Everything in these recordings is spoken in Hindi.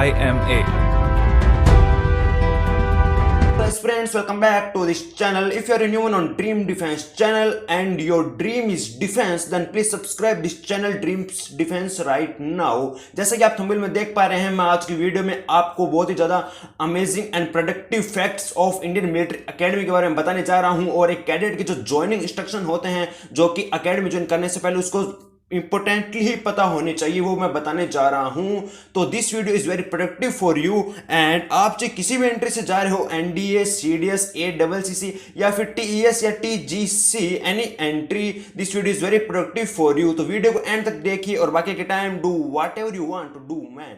IMA. Yes friends, welcome back to this channel. If you are a new one on Dream Defense channel and your dream is defense, then please subscribe this channel Dreams Defense right now. जैसा कि आप थंबनेल में देख पा रहे हैं, मैं आज की वीडियो में आपको बहुत ही ज्यादा amazing and productive facts of Indian military academy के बारे में बताने जा रहा हूं और एक कैडेट के जो ज्वाइनिंग इंस्ट्रक्शन होते हैं जो कि एकेडमी ज्वाइन करने से पहले उसको इंपोर्टेंटली ही पता होनी चाहिए, वो मैं बताने जा रहा हूं। तो this video is very productive for you and आप चाहे किसी भी एंट्री से जा रहे हो, एनडीए, सीडीएस, ACCC या फिर टीईएस या TGC, any entry, this video is very productive for you. तो वीडियो को एंड तक देखिए और बाकी के time do whatever you want to do man.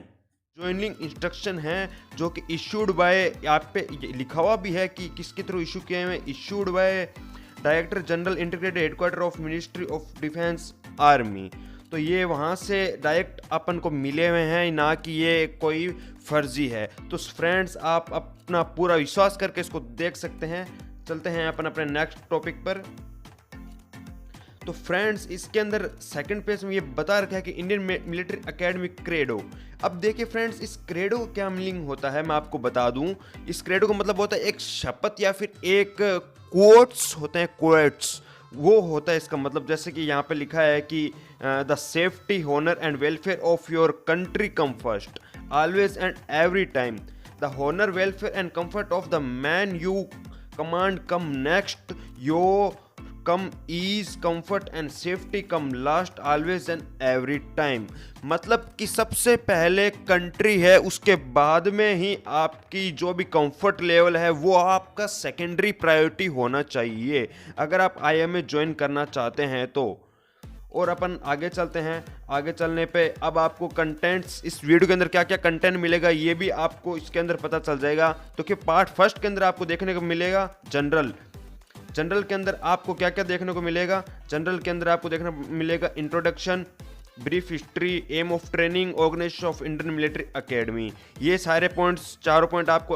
Joining instruction है जो कि इशूड बाय, आप पे लिखा हुआ भी है कि किसके थ्रू इशू किए हुए, issued by director general integrated headquarter of ministry of defence army. तो ये वहाँ से डायरेक्ट अपन को मिले हुए हैं, ना कि ये कोई फर्जी है। तो फ्रेंड्स, आप अपना पूरा विश्वास करके इसको देख सकते हैं। चलते हैं अपन अपने नेक्स्ट टॉपिक पर। तो फ्रेंड्स, इसके अंदर सेकंड पेज में ये बता रखा है कि इंडियन मिलिट्री एकेडमी क्रेडो। अब देखिए फ्रेंड्स, इस क्रेडो का क्या मीनिंग होता है मैं आपको बता दूं। इस क्रेडो का मतलब होता है एक शपथ या फिर एक कोट्स होते हैं, कोट्स वो होता है इसका मतलब। जैसे कि यहाँ पे लिखा है कि the safety, honour and welfare of your country come first always and every time. The honour, welfare and comfort of the man you command come next, your come ease, comfort and safety come last always and every time. मतलब कि सबसे पहले कंट्री है, उसके बाद में ही आपकी जो भी कंफर्ट लेवल है वो आपका सेकेंडरी प्रायोरिटी होना चाहिए अगर आप IMA ज्वाइन करना चाहते हैं तो। और अपन आगे चलते हैं। आगे चलने पे अब आपको कंटेंट्स, इस वीडियो के अंदर क्या क्या कंटेंट मिलेगा ये भी आपको इसके अंदर पता चल जाएगा। तो कि पार्ट फर्स्ट के अंदर आपको देखने को मिलेगा जनरल के अंदर आपको क्या क्या देखने को मिलेगा। जनरल के अंदर आपको देखने को मिलेगा introduction, brief history, aim of training, organisation of Indian military academy. ये सारे पॉइंट्स, चारों पॉइंट आपको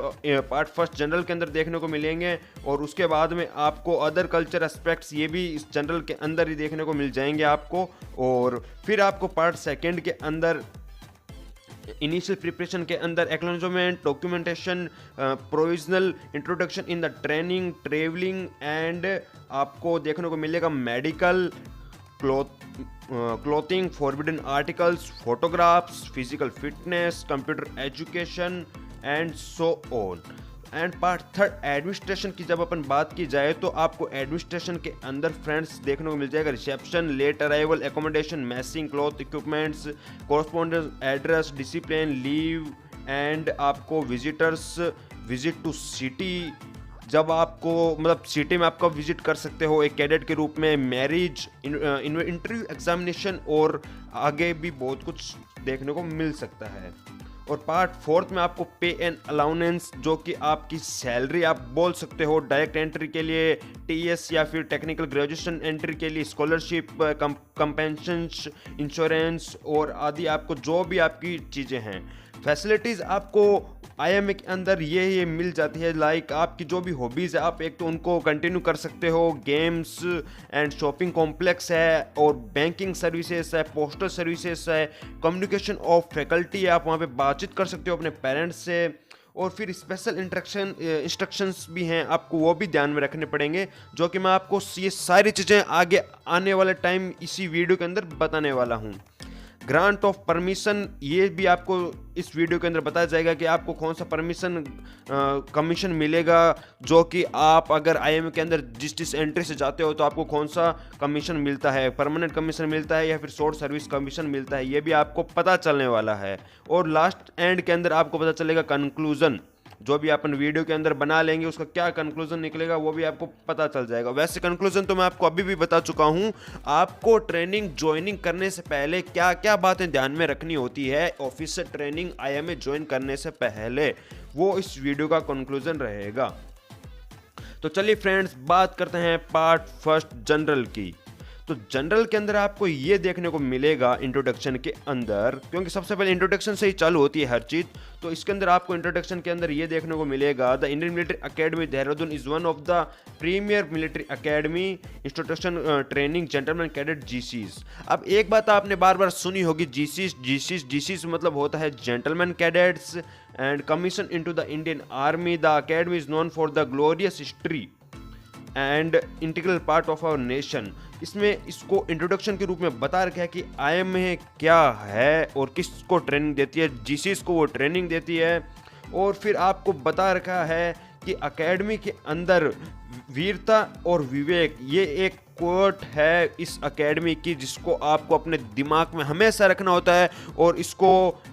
पार्ट फर्स्ट जनरल के अंदर देखने को मिलेंगे। और उसके बाद में आपको अदर कल्चर एस्पेक्ट्स ये भी इस जनरल के अंदर ही देखने को मिल जाएंगे आपको। और फिर आपको पार्ट सेकेंड के अंदर इनिशियल प्रिपरेशन के अंदर acknowledgement, documentation, provisional introduction in the training, travelling and आपको देखने को मिलेगा medical, clothing, forbidden articles, photographs, physical fitness, computer education and so on. And part third administration की जब अपन बात की जाए तो आपको एडमिनिस्ट्रेशन के अंदर फ्रेंड्स देखने को मिल जाएगा reception, late arrival, accommodation, messing, cloth, equipments, correspondence, address, discipline, leave and आपको विजिट टू सिटी, जब आपको मतलब सिटी में आपका विजिट कर सकते हो एक कैडेट के रूप में, मैरिज, इंटरव्यू, एग्जामिनेशन और आगे भी बहुत कुछ देखने को मिल सकता है। और पार्ट फोर्थ में आपको पे एंड अलाउंस, जो कि आपकी सैलरी आप बोल सकते हो डायरेक्ट एंट्री के लिए, TS या फिर टेक्निकल ग्रेजुएशन एंट्री के लिए स्कॉलरशिप, कंपेंशन, इंश्योरेंस और आदि, आपको जो भी आपकी चीज़ें हैं फैसिलिटीज़ आपको IMA के अंदर ये मिल जाती है। लाइक आपकी जो भी हॉबीज़ है आप एक तो उनको कंटिन्यू कर सकते हो, गेम्स एंड शॉपिंग कॉम्प्लेक्स है और बैंकिंग सर्विसेज है, पोस्टल सर्विसेज है, कम्युनिकेशन ऑफ फैकल्टी है, आप वहाँ पे बातचीत कर सकते हो अपने पेरेंट्स से। और फिर स्पेशल इंस्ट्रक्शंस भी हैं, आपको वो भी ध्यान में रखने पड़ेंगे, जो कि मैं आपको ये सारी चीज़ें आगे आने वाले टाइम इसी वीडियो के अंदर बताने वाला हूँ। ग्रांट ऑफ परमिशन, ये भी आपको इस वीडियो के अंदर बताया जाएगा कि आपको कौन सा परमिशन कमीशन मिलेगा, जो कि आप अगर IMA के अंदर जिस एंट्री से जाते हो तो आपको कौन सा कमीशन मिलता है, परमानेंट कमीशन मिलता है या फिर शॉर्ट सर्विस कमीशन मिलता है, ये भी आपको पता चलने वाला है। और लास्ट एंड के अंदर आपको पता चलेगा कंक्लूजन, जो भी अपन वीडियो के अंदर बना लेंगे उसका क्या कंक्लूजन निकलेगा वो भी आपको पता चल जाएगा। वैसे कंक्लूजन तो मैं आपको अभी भी बता चुका हूं। आपको ट्रेनिंग ज्वाइनिंग करने से पहले क्या क्या बातें ध्यान में रखनी होती है ऑफिसर ट्रेनिंग IMA ज्वाइन करने से पहले, वो इस वीडियो का कंक्लूजन रहेगा। तो चलिए फ्रेंड्स, बात करते हैं पार्ट फर्स्ट जनरल की। तो जनरल के अंदर आपको ये देखने को मिलेगा इंट्रोडक्शन के अंदर, क्योंकि सबसे पहले इंट्रोडक्शन से ही चालू होती है हर चीज़। तो इसके अंदर आपको इंट्रोडक्शन के अंदर ये देखने को मिलेगा, the Indian military academy Dehradun is one of the premier military academy instruction training gentleman cadet GCs. अब एक बात आपने बार बार सुनी होगी, जीसीस मतलब होता है gentleman cadets and commission into the Indian army. The academy is known for the glorious history and integral part of our nation. इसमें इसको इंट्रोडक्शन के रूप में बता रखा है कि आईएमए क्या है और किसको ट्रेनिंग देती है, जीसीस को वो ट्रेनिंग देती है। और फिर आपको बता रखा है कि एकेडमी के अंदर वीरता और विवेक, ये एक कोट है इस एकेडमी की, जिसको आपको अपने दिमाग में हमेशा रखना होता है और इसको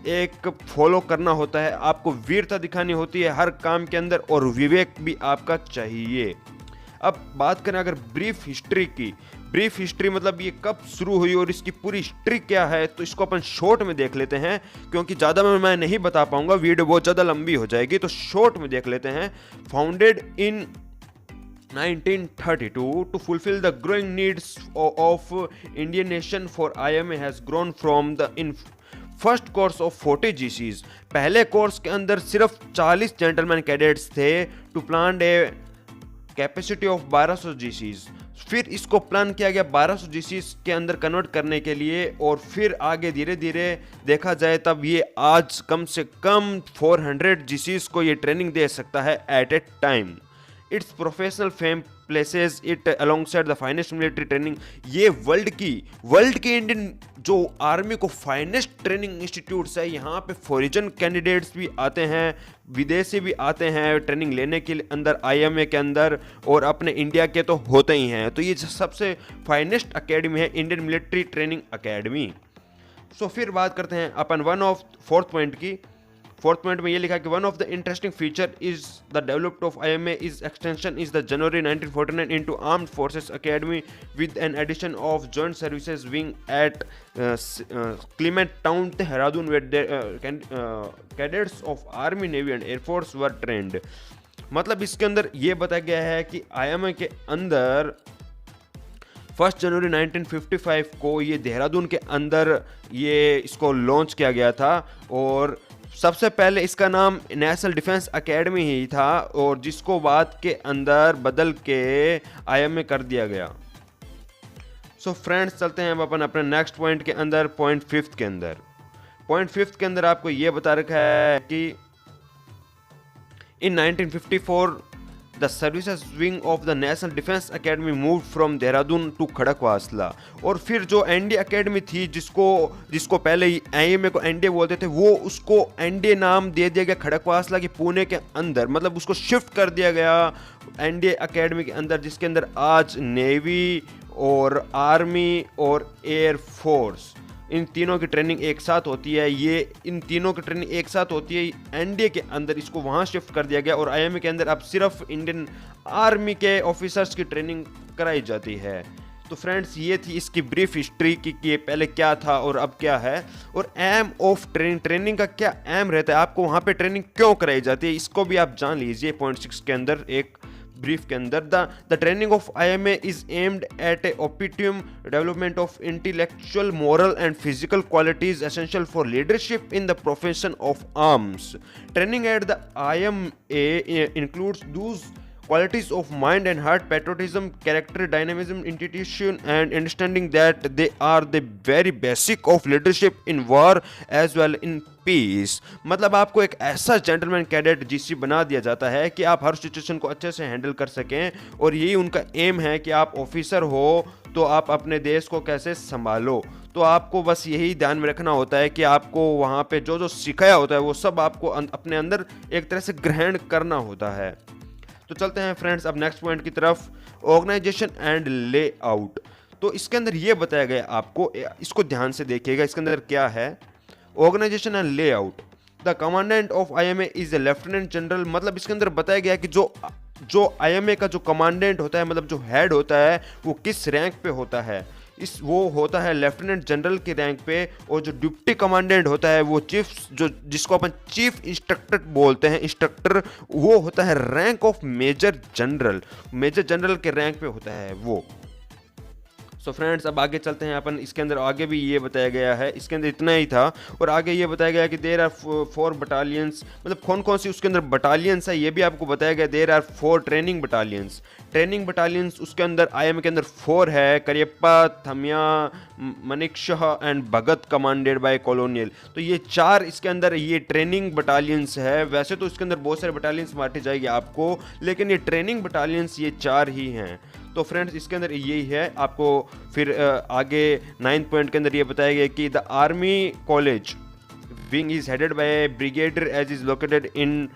एक फॉलो करना होता है। आपको वीरता दिखानी होती है हर काम के अंदर और विवेक भी आपका चाहिए। अब बात करें अगर ब्रीफ हिस्ट्री की, ब्रीफ हिस्ट्री मतलब ये कब शुरू हुई और इसकी पूरी हिस्ट्री क्या है, तो इसको अपन शॉर्ट में देख लेते हैं, क्योंकि ज़्यादा मैं नहीं बता पाऊंगा, वीडियो बहुत ज़्यादा लंबी हो जाएगी, तो शॉर्ट में देख लेते हैं। Founded in 1932 to fulfill the growing needs of Indian nation for IMA has grown from the first course of 40 GCs। पहले कोर्स के अंदर सिर्फ 40 जेंटलमैन कैडेट्स थे to plan a capacity of 1200 GCs। फिर इसको प्लान किया गया 1200 GCs के अंदर कन्वर्ट करने के लिए, और फिर आगे धीरे धीरे देखा जाए तब ये आज कम से कम 400 GCs को ये ट्रेनिंग दे सकता है at a time. Its professional fame places it alongside the finest military training. ये वर्ल्ड की इंडियन जो आर्मी को फाइनेस्ट ट्रेनिंग इंस्टीट्यूट्स है, यहाँ पे फॉरेन कैंडिडेट्स भी आते हैं, विदेशी भी आते हैं ट्रेनिंग लेने के लिए अंदर आईएमए के अंदर, और अपने इंडिया के तो होते ही हैं। तो ये सबसे फाइनेस्ट अकेडमी है Indian military training academy. So फिर बात करते हैं अपन वन ऑफ फोर्थ पॉइंट की। फोर्थ पॉइंट में ये लिखा कि one of the interesting feature is the developed of IMA is extension is the January 1949 into armed forces academy with an addition of joint services wing at Clement Town Dehradun where cadets of army navy and air force were trained. मतलब इसके अंदर ये बताया गया है कि आईएमए के अंदर 1 जनवरी 1955 को ये देहरादून के अंदर ये इसको लॉन्च किया गया था, और सबसे पहले इसका नाम नेशनल डिफेंस एकेडमी ही था, और जिसको बाद के अंदर बदल के आईएमए कर दिया गया। सो फ्रेंड्स, चलते हैं अब अपन अपने नेक्स्ट पॉइंट के अंदर, पॉइंट फिफ्थ के अंदर। पॉइंट फिफ्थ के अंदर आपको ये बता रखा है कि in 1954 the services wing of the national defence academy moved from Dehradun to Khadakwasla. और फिर जो एनडीए एकेडमी थी, जिसको पहले आईएमए को एनडीए बोलते थे, वो उसको एनडीए नाम दे दिया गया खड़कवासला के पुणे के अंदर। मतलब उसको शिफ्ट कर दिया गया एनडीए एकेडमी के अंदर, जिसके अंदर आज नेवी और आर्मी और एयर फोर्स इन तीनों की ट्रेनिंग एक साथ होती है। इन तीनों की ट्रेनिंग एक साथ होती है एनडीए के अंदर, इसको वहाँ शिफ्ट कर दिया गया, और आईएमए के अंदर अब सिर्फ इंडियन आर्मी के ऑफिसर्स की ट्रेनिंग कराई जाती है। तो फ्रेंड्स, ये थी इसकी ब्रीफ हिस्ट्री कि ये पहले क्या था और अब क्या है, और एम ऑफ ट्रेनिंग का क्या एम रहता है, आपको वहाँ पे ट्रेनिंग क्यों कराई जाती है, इसको भी आप जान लीजिए पॉइंट 6 के अंदर, एक ब्रीफ के अंदर। The training of IMA is aimed at A optimum development of intellectual, moral and physical qualities essential for leadership in the profession of arms. Training at the IMA includes Dooj qualities of mind and heart, patriotism, character, dynamism, intuition and understanding that they are the very basic of leadership in war as well in peace। मतलब आपको एक ऐसा जेंटलमैन कैडेट जीसी बना दिया जाता है कि आप हर सिचुएशन को अच्छे से हैंडल कर सकें, और यही उनका एम है कि आप ऑफिसर हो तो आप अपने देश को कैसे संभालो। तो आपको बस यही ध्यान में रखना होता है कि आपको वहाँ पे जो जो सिखाया होता है वो सब आपको अपने अंदर एक तरह से ग्रहण करना होता है। तो चलते हैं फ्रेंड्स अब नेक्स्ट पॉइंट की तरफ, ऑर्गेनाइजेशन एंड लेआउट। तो इसके अंदर ये बताया गया आपको, इसको ध्यान से देखिएगा, इसके अंदर क्या है, organization and layout. The commandant of IMA is a lieutenant general. मतलब इसके अंदर बताया गया कि जो आईएमए का जो कमांडेंट होता है, मतलब जो हेड होता है, वो किस रैंक पे होता है, वो होता है लेफ्टिनेंट जनरल के रैंक पे, और जो डिप्टी कमांडेंट होता है वो जिसको अपन चीफ इंस्ट्रक्टर बोलते हैं, इंस्ट्रक्टर, वो होता है rank of major general, major general के रैंक पे होता है वो। सो फ्रेंड्स अब आगे चलते हैं अपन। इसके अंदर आगे भी ये बताया गया है, इसके अंदर इतना ही था और आगे ये बताया गया कि देयर आर 4 बटालियंस, मतलब कौन कौन सी उसके अंदर बटालियंस है ये भी आपको बताया गया। There are 4 training battalions, training battalions उसके अंदर आईएम के अंदर 4 है, Cariappa, Thimayya, Manekshaw and Bhagat commanded by colonel. तो ये 4 इसके अंदर ये ट्रेनिंग बटालियंस है। वैसे तो इसके अंदर बहुत सारे बटालियंस बांटे जाएंगे आपको, लेकिन ये ट्रेनिंग बटालियंस ये 4 ही हैं। तो फ्रेंड्स इसके अंदर यही है आपको। फिर आगे 9th पॉइंट के अंदर ये बताया गया कि the army college wing is headed by brigadier as is located in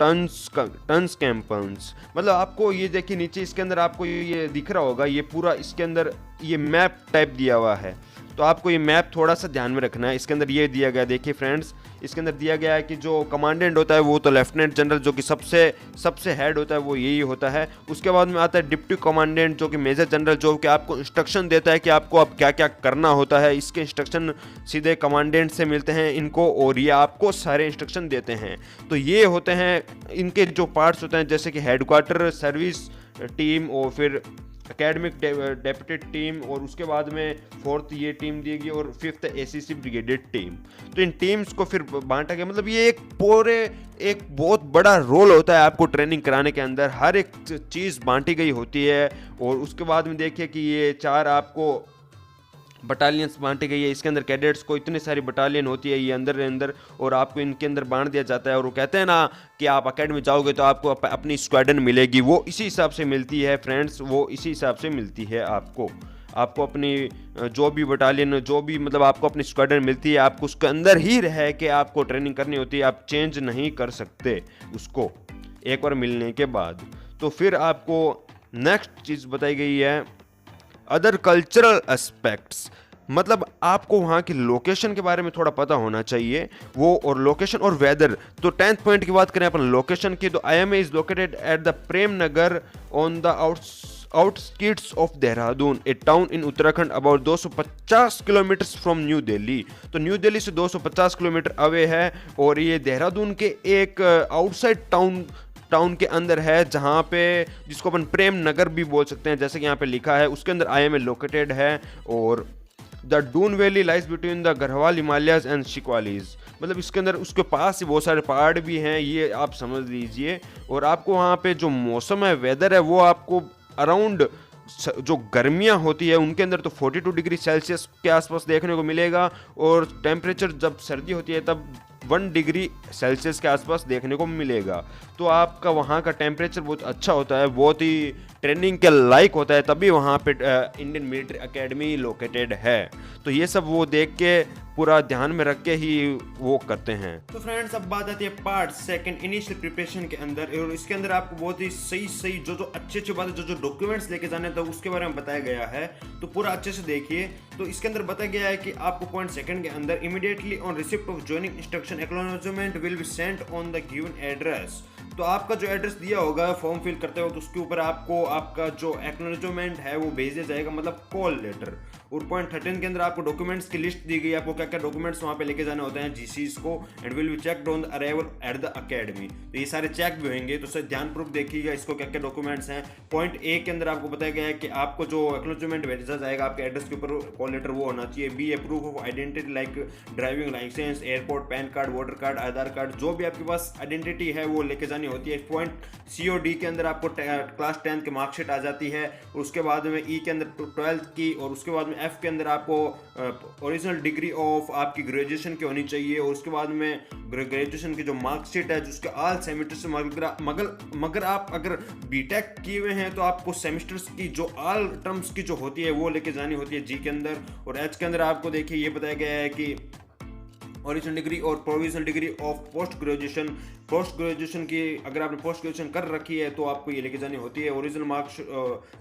Tons campus. मतलब आपको ये देखिए नीचे इसके अंदर आपको ये दिख रहा होगा, ये पूरा इसके अंदर ये मैप टाइप दिया हुआ है। तो आपको ये मैप थोड़ा सा ध्यान में रखना है। इसके अंदर ये दिया गया, देखिए फ्रेंड्स, इसके अंदर दिया गया है कि जो कमांडेंट होता है वो तो लेफ्टिनेंट जनरल जो कि सबसे हेड होता है वो यही होता है। उसके बाद में आता है डिप्टी कमांडेंट जो कि मेजर जनरल, जो कि आपको इंस्ट्रक्शन देता है कि आपको अब क्या क्या करना होता है। इसके इंस्ट्रक्शन सीधे कमांडेंट से मिलते हैं इनको और ये आपको सारे इंस्ट्रक्शन देते हैं। तो ये होते हैं इनके जो पार्ट्स होते हैं, जैसे कि हेडक्वार्टर, सर्विस टीम और फिर एकेडमिक डेप्यूटेड टीम, और उसके बाद में 4th ये टीम दी गई और 5th एसीसी ब्रिगेडेड टीम। तो इन टीम्स को फिर बांटा गया। मतलब ये एक बहुत बड़ा रोल होता है आपको ट्रेनिंग कराने के अंदर, हर एक चीज़ बांटी गई होती है। और उसके बाद में देखिए कि ये 4 आपको बटालियंस बांटी गई है। इसके अंदर कैडेट्स को इतनी सारी बटालियन होती है ये अंदर और आपको इनके अंदर बांट दिया जाता है। और वो कहते हैं ना कि आप अकेडमी जाओगे तो आपको अपनी स्क्वाड्रन मिलेगी, वो इसी हिसाब से मिलती है फ्रेंड्स, वो इसी हिसाब से मिलती है आपको अपनी जो भी बटालियन, जो भी मतलब आपको अपनी स्क्वाड्रन मिलती है, आपको उसके अंदर ही रह के आपको ट्रेनिंग करनी होती है। आप चेंज नहीं कर सकते उसको एक बार मिलने के बाद। तो फिर आपको नेक्स्ट चीज़ बताई गई है अदर कल्चरल एस्पेक्ट्स, मतलब आपको वहाँ की लोकेशन के बारे में थोड़ा पता होना चाहिए वो, और लोकेशन और वेदर। तो 10th पॉइंट की बात करें अपन लोकेशन की, तो IMA is located at the Prem Nagar on the outskirts of Dehradun, a town in Uttarakhand about 250 kilometres from New Delhi. तो न्यू दिल्ली से 250 किलोमीटर अवे है और ये देहरादून के एक आउटसाइड टाउन के अंदर है, जहाँ पे जिसको अपन प्रेम नगर भी बोल सकते हैं, जैसे कि यहाँ पे लिखा है। उसके अंदर IMA लोकेटेड है। और the Doon valley lies between the Garhwal Himalayas and Shivaliks, मतलब इसके अंदर उसके पास ही बहुत सारे पहाड़ भी हैं, ये आप समझ लीजिए। और आपको वहाँ पे जो मौसम है, वेदर है, वो आपको अराउंड जो गर्मियाँ होती है उनके अंदर तो 42 डिग्री सेल्सियस के आसपास देखने को मिलेगा, और टेम्परेचर जब सर्दी होती है तब 1 डिग्री सेल्सियस के आसपास देखने को मिलेगा। तो आपका वहाँ का टेम्परेचर बहुत अच्छा होता है, बहुत ही ट्रेनिंग के लायक होता है, तभी वहाँ पे इंडियन मिलिट्री एकेडमी लोकेटेड है। तो ये सब वो देख के पूरा ध्यान में रख के ही वो करते हैं। तो फ्रेंड्स अब बात आती है पार्ट 2 इनिशियल प्रिपरेशन के अंदर, और इसके अंदर आपको बहुत ही सही जो अच्छी बात है, जो डॉक्यूमेंट्स लेके जाने थे उसके बारे में बताया गया है। तो पूरा अच्छे से देखिए। तो इसके अंदर बताया गया है कि आपको पॉइंट 2 के अंदर immediately on receipt of joining instruction acknowledgement will be sent on the given address. तो आपका जो एड्रेस दिया होगा फॉर्म फिल करते हो तो उसके ऊपर आपको आपका जो एक्नॉलेजमेंट है वो भेज दिया जाएगा, मतलब कॉल लेटर। और पॉइंट 13 के अंदर आपको डॉक्यूमेंट्स की लिस्ट दी गई, आपको क्या क्या डॉक्यूमेंट्स वहाँ पे लेके जाने होते हैं जीसीस को, and will be checked on the arrival at the academy. तो ये सारे चेक भी होंगे, तो सर ध्यानपूर्वक देखिएगा इसको क्या क्या डॉक्यूमेंट्स हैं। पॉइंट 1 के अंदर आपको बताया गया है कि आपको जो एक्नॉलेजमेंट भेजा जाएगा आपके एड्रेस के ऊपर कॉल लेटर वो होना चाहिए। Be a proof of identity like driving licence, airport PAN card, voter card, Aadhaar card, जो भी आपके पास आइडेंटिटी है वो लेके जानी होती है। पॉइंट COD के अंदर आपको क्लास 10 की मार्कशीट आ जाती है, और उसके बाद में E के अंदर 12th की, और उसके बाद में F के अंदर आपको ओरिजिनल डिग्री ऑफ आपकी ग्रेजुएशन की होनी चाहिए, और उसके बाद में ग्रेजुएशन की जो मार्कशीट है जिसके ऑल सेमेस्टर्स मगर आप अगर बीटेक किए हुए हैं तो आपको सेमेस्टर्स की जो ऑल टर्म्स की जो होती है वो लेके जानी होती है G के अंदर। और H के अंदर आपको देखिए ये बताया गया है कि ओरिजिनल डिग्री और provisional degree of post graduation की, अगर आपने पोस्ट ग्रेजुएशन कर रखी है तो आपको ये लेके जानी होती है। ओरिजिनल मार्क्स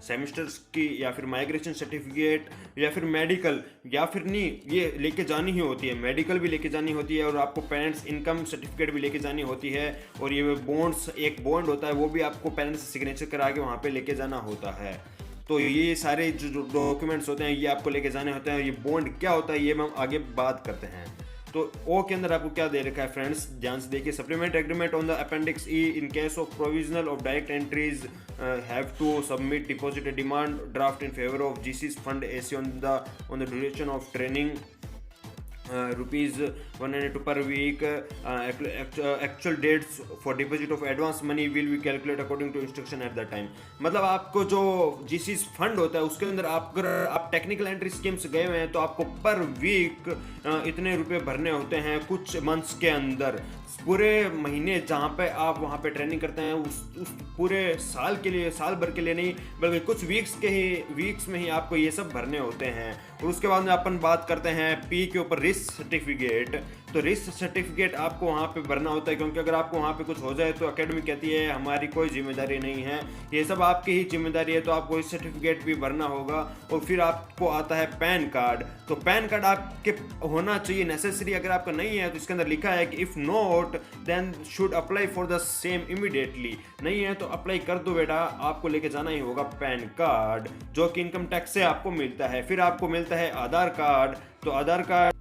सेमेस्टर्स की, या फिर माइग्रेशन सर्टिफिकेट, या फिर मेडिकल, या फिर नहीं, ये लेके जानी ही होती है। मेडिकल भी लेके जानी होती है, और आपको पेरेंट्स इनकम सर्टिफिकेट भी लेके जानी होती है। और ये बॉन्ड्स, एक बॉन्ड होता है वो भी आपको पेरेंट्स से सिग्नेचर करा के वहाँ पे लेके जाना होता है। तो ये सारे जो डॉक्यूमेंट्स होते हैं ये आपको लेके जाने होते हैं। ये बॉन्ड क्या होता है ये हम आगे बात करते हैं। तो ओ के अंदर आपको क्या दे रखा है फ्रेंड्स, ध्यान से देखिए। Supplement agreement on the appendix E in case of provisional of direct entries have to submit deposit demand draft in favour of GCs fund AC on the duration of training rupees 102 per week. Actual dates for deposit of advance money will be calculated according to instruction at that time. मतलब आपको जो जीसीस फंड होता है उसके अंदर अगर आप टेक्निकल एंट्री स्कीम से गए हुए हैं तो आपको पर वीक इतने रुपए भरने होते हैं कुछ मंथ्स के अंदर। पूरे महीने जहाँ पे आप वहाँ पे ट्रेनिंग करते हैं उस पूरे साल के लिए, साल भर के लिए नहीं बल्कि कुछ वीक्स में ही आपको ये सब भरने होते हैं। और उसके बाद में अपन बात करते हैं पी के ऊपर रिस्क सर्टिफिकेट। तो रिस्क सर्टिफिकेट आपको वहाँ पे भरना होता है, क्योंकि अगर आपको वहाँ पे कुछ हो जाए तो अकेडमी कहती है हमारी कोई जिम्मेदारी नहीं है, ये सब आपकी ही जिम्मेदारी है, तो आपको रिस्क सर्टिफिकेट भी भरना होगा। और फिर आपको आता है पैन कार्ड। तो पैन कार्ड आपके होना चाहिए नेसेसरी, अगर आपका नहीं है तो इसके अंदर लिखा है कि if not then should apply for the same immediately. नहीं है तो अप्लाई कर दो बेटा, आपको लेके जाना ही होगा पैन कार्ड, जो कि इनकम टैक्स से आपको मिलता है। फिर आपको मिलता है आधार कार्ड। तो आधार कार्ड,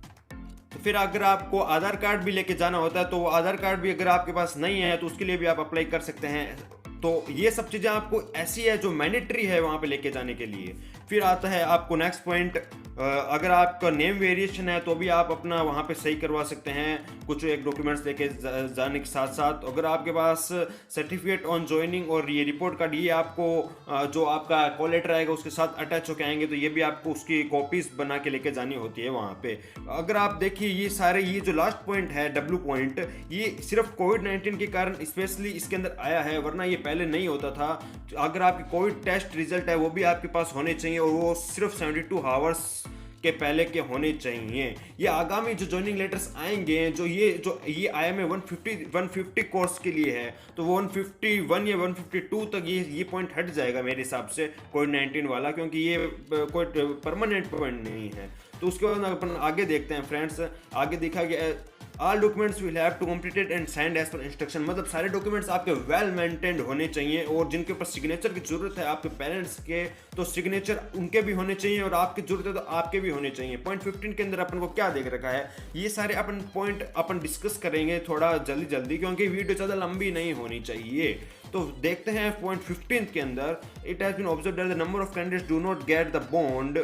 तो फिर अगर आपको आधार कार्ड भी लेके जाना होता है तो वो आधार कार्ड भी अगर आपके पास नहीं है तो उसके लिए भी आप अप्लाई कर सकते हैं। तो ये सब चीज़ें आपको ऐसी है जो मैंडेटरी है वहाँ पे लेके जाने के लिए। फिर आता है आपको नेक्स्ट पॉइंट, अगर आपका नेम वेरिएशन है तो भी आप अपना वहाँ पे सही करवा सकते हैं कुछ एक डॉक्यूमेंट्स लेके जाने के साथ साथ। अगर आपके पास सर्टिफिकेट ऑन ज्वाइनिंग और ये रिपोर्ट कार्ड, ये आपको जो आपका कॉल लेटर आएगा उसके साथ अटैच होकर आएंगे, तो ये भी आपको उसकी कॉपीज बना के लेके जानी होती है वहाँ पे। अगर आप देखिए ये सारे, ये जो लास्ट पॉइंट है डब्ल्यू पॉइंट, ये सिर्फ कोविड-19 के कारण स्पेशली इसके अंदर आया है, वरना ये पहले नहीं होता था। अगर आपकी कोविड टेस्ट रिजल्ट है वो भी आपके पास होने चाहिए और वो सिर्फ 72 आवर्स के पहले के होने चाहिए। ये आगामी जो ज्वाइनिंग लेटर्स आएंगे, जो ये आया में 150 कोर्स के लिए है, तो वो 151 या 152 तक ये पॉइंट हट जाएगा मेरे हिसाब से कोविड-19 वाला, क्योंकि ये कोई परमानेंट पॉइंट नहीं है। तो उसके बाद अपन आगे देखते हैं फ्रेंड्स। आगे देखा गया all documents will have to completed and signed as per instruction. मतलब सारे डॉक्यूमेंट्स आपके वेल मेंटेन्ड होने चाहिए और जिनके ऊपर सिग्नेचर की जरूरत है आपके पेरेंट्स के, तो सिग्नेचर उनके भी होने चाहिए और आपकी जरूरत है तो आपके भी होने चाहिए। पॉइंट 15 के अंदर अपन को क्या देख रखा है, ये सारे अपन पॉइंट अपन डिस्कस करेंगे थोड़ा जल्दी क्योंकि वीडियो ज़्यादा लंबी नहीं होनी चाहिए। तो देखते हैं पॉइंट 15 के अंदर, it has been observed that the number of candidates do not get the bond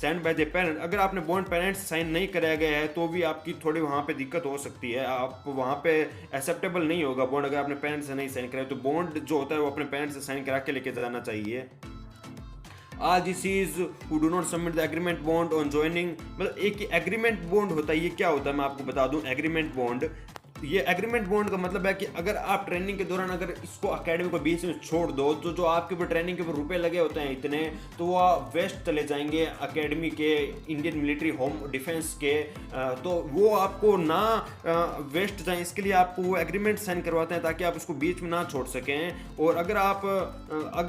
sign by the parent. अगर आपने बॉन्ड पेरेंट्स साइन नहीं कराया गया है तो भी आपकी थोड़ी वहाँ पे दिक्कत हो सकती है, आप वहाँ पे एक्सेप्टेबल नहीं होगा बॉन्ड अगर आपने पेरेंट्स से नहीं साइन कराया। तो बॉन्ड जो होता है वो अपने पेरेंट्स से साइन करा के लेके जाना चाहिए। All GCs who do not submit the agreement bond on joining, मतलब एक एग्रीमेंट बॉन्ड होता है, ये क्या होता है मैं आपको बता दूं। एग्रीमेंट बॉन्ड, ये एग्रीमेंट बॉन्ड का मतलब है कि अगर आप ट्रेनिंग के दौरान अगर इसको अकेडमी को बीच में छोड़ दो तो जो आपके ऊपर ट्रेनिंग के ऊपर रुपए लगे होते हैं इतने, तो वो वेस्ट चले जाएंगे अकेडमी के, इंडियन मिलिट्री होम डिफेंस के, तो वो आपको ना वेस्ट जाए इसके लिए आपको वो एग्रीमेंट साइन करवाते हैं ताकि आप उसको बीच में ना छोड़ सकें। और अगर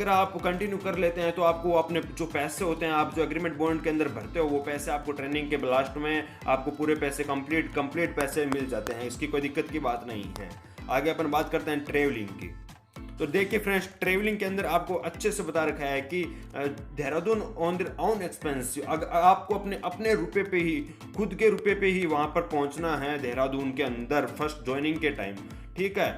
आप कंटिन्यू कर लेते हैं तो आपको अपने जो पैसे होते हैं आप जो एग्रीमेंट बॉन्ड के अंदर भरते हो वो पैसे आपको ट्रेनिंग के लास्ट में आपको पूरे पैसे कंप्लीट पैसे मिल जाते हैं, इसकी कोई दिक्कत की बात नहीं है। आगे अपन बात करते हैं ट्रेवलिंग की। तो देखिए फ्रेंड्स, ट्रेवलिंग के अंदर आपको अच्छे से बता रखा है कि Dehradun on their own expense, आपको अपने रुपए पे ही, खुद के रुपए पे ही वहां पर पहुंचना है देहरादून के अंदर फर्स्ट ज्वाइनिंग के टाइम, ठीक है।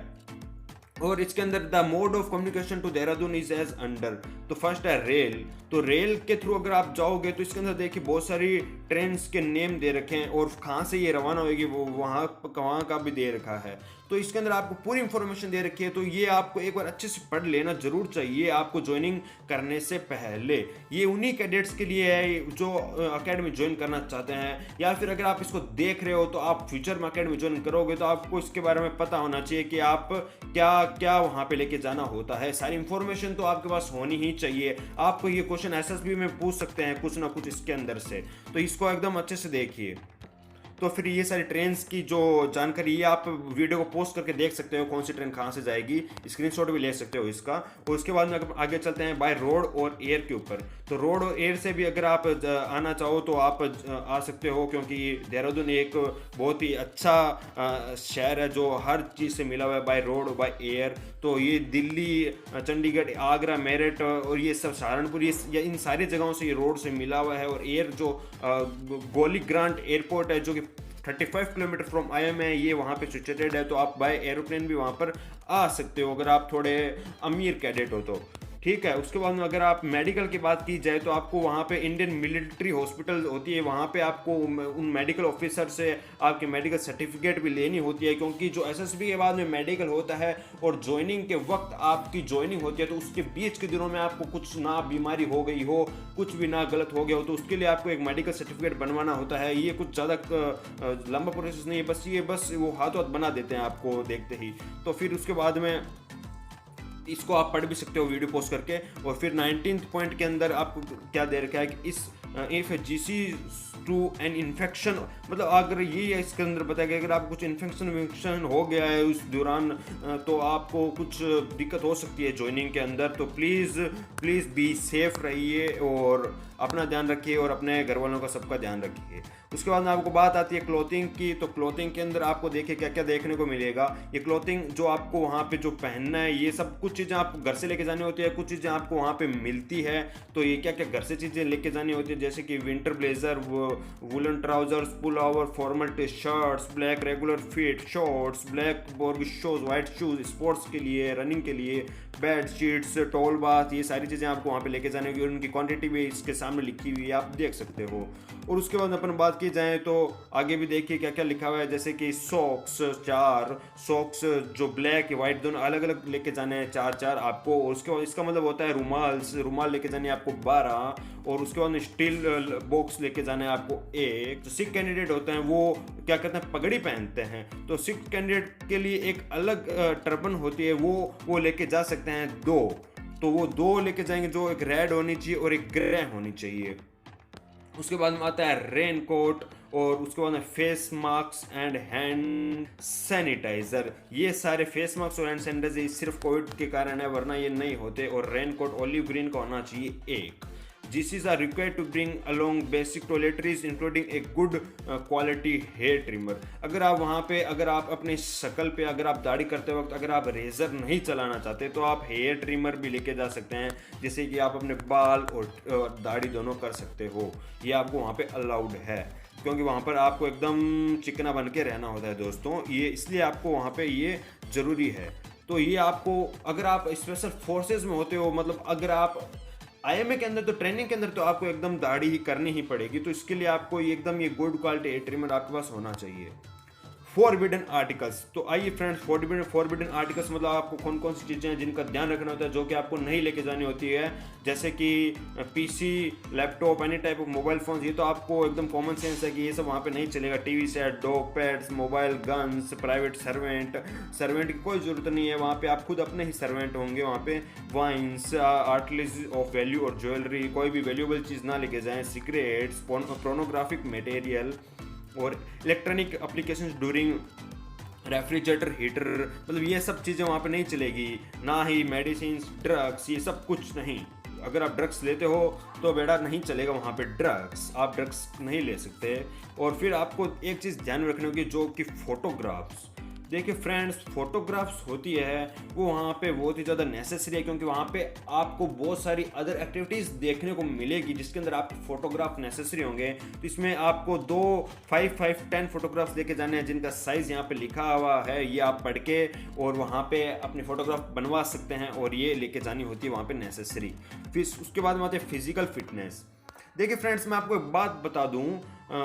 और इसके अंदर the mode of communication to Dehradun is as under. तो फर्स्ट है रेल। तो रेल के थ्रू अगर आप जाओगे तो इसके अंदर देखिए बहुत सारी ट्रेन के नेम दे रखे हैं और कहाँ से ये रवाना होगी वो वहाँ का भी दे रखा है। तो इसके अंदर आपको पूरी इंफॉर्मेशन दे रखी है, तो ये आपको एक बार अच्छे से पढ़ लेना जरूर चाहिए आपको ज्वाइनिंग करने से पहले। ये उन्हीं कैडेट्स के लिए है जो अकेडमी ज्वाइन करना चाहते हैं, या फिर अगर आप इसको देख रहे हो तो आप फ्यूचर में अकेडमी ज्वाइन करोगे तो आपको इसके बारे में पता होना चाहिए कि आप क्या वहाँ पे लेके जाना होता है। सारी इंफॉर्मेशन तो आपके पास होनी ही चाहिए। आपको ये क्वेश्चन एसएसबी में पूछ सकते हैं कुछ ना कुछ इसके अंदर से, तो इसको एकदम अच्छे से देखिए। तो फिर ये सारी ट्रेन्स की जो जानकारी, ये आप वीडियो को पोस्ट करके देख सकते हो कौन सी ट्रेन कहाँ से जाएगी, स्क्रीनशॉट भी ले सकते हो इसका। और उसके बाद में आगे चलते हैं बाय रोड और एयर के ऊपर। तो रोड और एयर से भी अगर आप आना चाहो तो आप आ सकते हो, क्योंकि देहरादून एक बहुत ही अच्छा शहर है जो हर चीज़ से मिला हुआ है बाय रोड और बाय एयर। तो ये दिल्ली, चंडीगढ़, आगरा, मेरठ और ये सब सहारनपुर, ये इन सारी जगहों से ये रोड से मिला हुआ है। और एयर जो गोली ग्रांट एयरपोर्ट है जो कि 35 किलोमीटर फ्रॉम IIM है, ये वहाँ पे सिचुएटेड है, तो आप बाय एरोप्लेन भी वहाँ पर आ सकते हो अगर आप थोड़े अमीर कैडेट हो तो, ठीक है। उसके बाद में अगर आप मेडिकल की बात की जाए तो आपको वहाँ पे इंडियन मिलिट्री हॉस्पिटल होती है, वहाँ पे आपको उन मेडिकल ऑफिसर से आपकी मेडिकल सर्टिफिकेट भी लेनी होती है, क्योंकि जो SSB के बाद में मेडिकल होता है और ज्वाइनिंग के वक्त आपकी ज्वाइनिंग होती है, तो उसके बीच के दिनों में आपको कुछ ना बीमारी हो गई हो, कुछ भी ना गलत हो गया हो, तो उसके लिए आपको एक मेडिकल सर्टिफिकेट बनवाना होता है। ये कुछ ज़्यादा लंबा प्रोसेस नहीं है, बस वो हाथों हाथ बना देते हैं आपको देखते ही। तो फिर उसके बाद में इसको आप पढ़ भी सकते हो वीडियो पोस्ट करके। और फिर 19th पॉइंट के अंदर आपको क्या दे रखा है कि इस if GC to an infection, मतलब अगर ये इसके अंदर बताया गया अगर आपको कुछ इन्फेक्शन हो गया है उस दौरान तो आपको कुछ दिक्कत हो सकती है ज्वाइनिंग के अंदर, तो प्लीज़ बी सेफ रहिए और अपना ध्यान रखिए और अपने घर वालों का सबका ध्यान रखिए। उसके बाद में आपको बात आती है क्लोथिंग की, तो क्लोथिंग के अंदर आपको देखिए क्या क्या देखने को मिलेगा। ये क्लोथिंग जो आपको वहाँ पे जो पहनना है, ये सब कुछ चीज़ें आपको घर से लेके जानी होती है, कुछ चीज़ें आपको वहाँ पे मिलती है। तो ये क्या क्या घर से चीज़ें लेके जानी होती है, जैसे कि winter blazer, woollen trousers, pullover, formal T shirts, black regular fit shorts, black brogue shoes, white shoes sports के लिए, रनिंग के लिए, बेड शीट्स, टॉवल बाथ, ये सारी चीज़ें आपको वहाँ पे लेके जाने होगी और उनकी क्वांटिटी भी इसके सामने लिखी हुई है, आप देख सकते हो। और उसके बाद अपन बात की जाए तो आगे भी देखिए क्या क्या लिखा हुआ है, जैसे कि सॉक्स, 4 सॉक्स जो ब्लैक वाइट दोनों अलग अलग लेके जाने हैं, 4 आपको। और उसके बाद इसका मतलब होता है रुमाल लेके जाने आपको 12, और उसके बाद स्टील बॉक्स लेके जाना है आपको 1। जो सिख कैंडिडेट होते हैं वो क्या करते हैं, पगड़ी पहनते हैं, तो सिख कैंडिडेट के लिए एक अलग टर्बन होती है, वो लेके जा सकते हैं 2, तो वो 2 लेके जाएंगे, जो एक रेड होनी चाहिए और एक ग्रे होनी चाहिए। उसके बाद में आता है रेन कोट, और उसके बाद में face mask and hand sanitiser. ये सारे फेस मास्क और हैंड सैनिटाइजर सिर्फ कोविड के कारण है, वरना ये नहीं होते। और रेन कोट ऑलिव ग्रीन का होना चाहिए 1। GCs are required to bring along basic toiletries including a good quality hair trimmer। अगर आप वहाँ पे अगर आप अपने शक्ल पे अगर आप दाढ़ी करते वक्त अगर आप रेजर नहीं चलाना चाहते तो आप हेयर ट्रिमर भी लेके जा सकते हैं, जिससे कि आप अपने बाल और दाढ़ी दोनों कर सकते हो। ये आपको वहाँ पे अलाउड है, क्योंकि वहाँ पर आपको एकदम चिकना बन के रहना होता है दोस्तों, ये इसलिए आपको वहाँ पे ये ज़रूरी है। तो ये आपको अगर आप स्पेशल फोर्सेस में होते हो, मतलब अगर आप IIM के अंदर, तो ट्रेनिंग के अंदर तो आपको एकदम दाढ़ी ही करनी ही पड़ेगी, तो इसके लिए आपको एकदम ये गुड क्वालिटी हेयर ट्रिमर आपके पास होना चाहिए। फॉरबिडन आर्टिकल्स, तो आइए फ्रेंड्स, फॉरबिडन आर्टिकल्स मतलब आपको कौन कौन सी चीज़ें हैं जिनका ध्यान रखना होता है, जो कि आपको नहीं लेके जानी होती है, जैसे कि PC, laptop, any type of mobile phone, ये तो आपको एकदम कॉमन सेंस है कि ये सब वहाँ पे नहीं चलेगा। TV set, dog pads, mobile, guns, private servant की कोई ज़रूरत नहीं है, वहाँ पे आप खुद अपने ही सर्वेंट होंगे। वहाँ पे वाइन्स, आर्टिकल्स ऑफ वैल्यू और ज्वेलरी, कोई भी वैल्यूएबल चीज़ ना लेके जाएँ, सिगरेट्स, पोर्नोग्राफिक मटेरियल और electronic applications during refrigerator, heater, मतलब ये सब चीज़ें वहाँ पे नहीं चलेगी। ना ही मेडिसिन, ड्रग्स, ये सब कुछ नहीं। अगर आप ड्रग्स लेते हो तो बेटा नहीं चलेगा वहाँ पे ड्रग्स, आप ड्रग्स नहीं ले सकते। और फिर आपको एक चीज़ ध्यान में रखनी होगी, जो कि फोटोग्राफ्स। देखिए फ्रेंड्स, फोटोग्राफ्स होती है वो वहाँ पे बहुत ही ज़्यादा नेसेसरी है, क्योंकि वहाँ पे आपको बहुत सारी अदर एक्टिविटीज़ देखने को मिलेगी जिसके अंदर आपको फोटोग्राफ नेसेसरी होंगे। तो इसमें आपको 10 फोटोग्राफ्स लेके जाने हैं, जिनका साइज़ यहाँ पे लिखा हुआ है, ये आप पढ़ के और वहाँ पे अपने फोटोग्राफ बनवा सकते हैं, और ये लेके जानी होती है वहाँ पे नेसेसरी। फिर उसके बाद में आते हैं फिजिकल फिटनेस। देखिए फ्रेंड्स, मैं आपको एक बात बता दूं,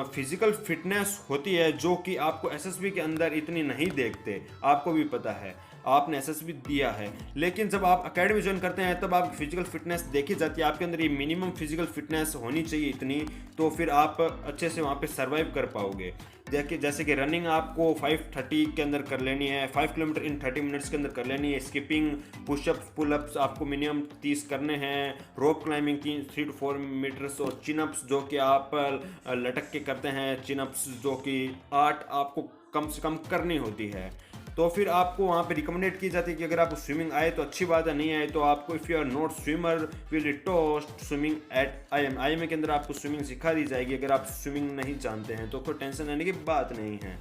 फिजिकल फिटनेस होती है जो कि आपको SSB के अंदर इतनी नहीं देखते, आपको भी पता है, आपने SSB दिया है, लेकिन जब आप अकेडमी ज्वाइन करते हैं तब आपकी फिजिकल फिटनेस देखी जाती है। आपके अंदर ये मिनिमम फिजिकल फिटनेस होनी चाहिए इतनी, तो फिर आप अच्छे से वहाँ पे सर्वाइव कर पाओगे। देखिए जैसे कि रनिंग आपको 5:30 के अंदर कर लेनी है, 5 किलोमीटर इन 30 मिनट्स के अंदर कर लेनी है। स्किपिंग, पुशअप्स, पुलअप्स आपको मिनिमम 30 करने हैं। रोप क्लाइंबिंग 3 to 4 मीटर्स, और चिनअप्स जो कि आप लटक के करते हैं, चिनअप्स जो कि 8 आपको कम से कम करनी होती है। तो फिर आपको वहाँ पे रिकमेंडेड की जाती है कि अगर आपको स्विमिंग आए तो अच्छी बात है, नहीं आए तो आपको if you are not swimmer will be टॉस्ट स्विमिंग एट IIM के अंदर आपको स्विमिंग सिखा दी जाएगी। अगर आप स्विमिंग नहीं जानते हैं तो कोई टेंशन लेने की बात नहीं है।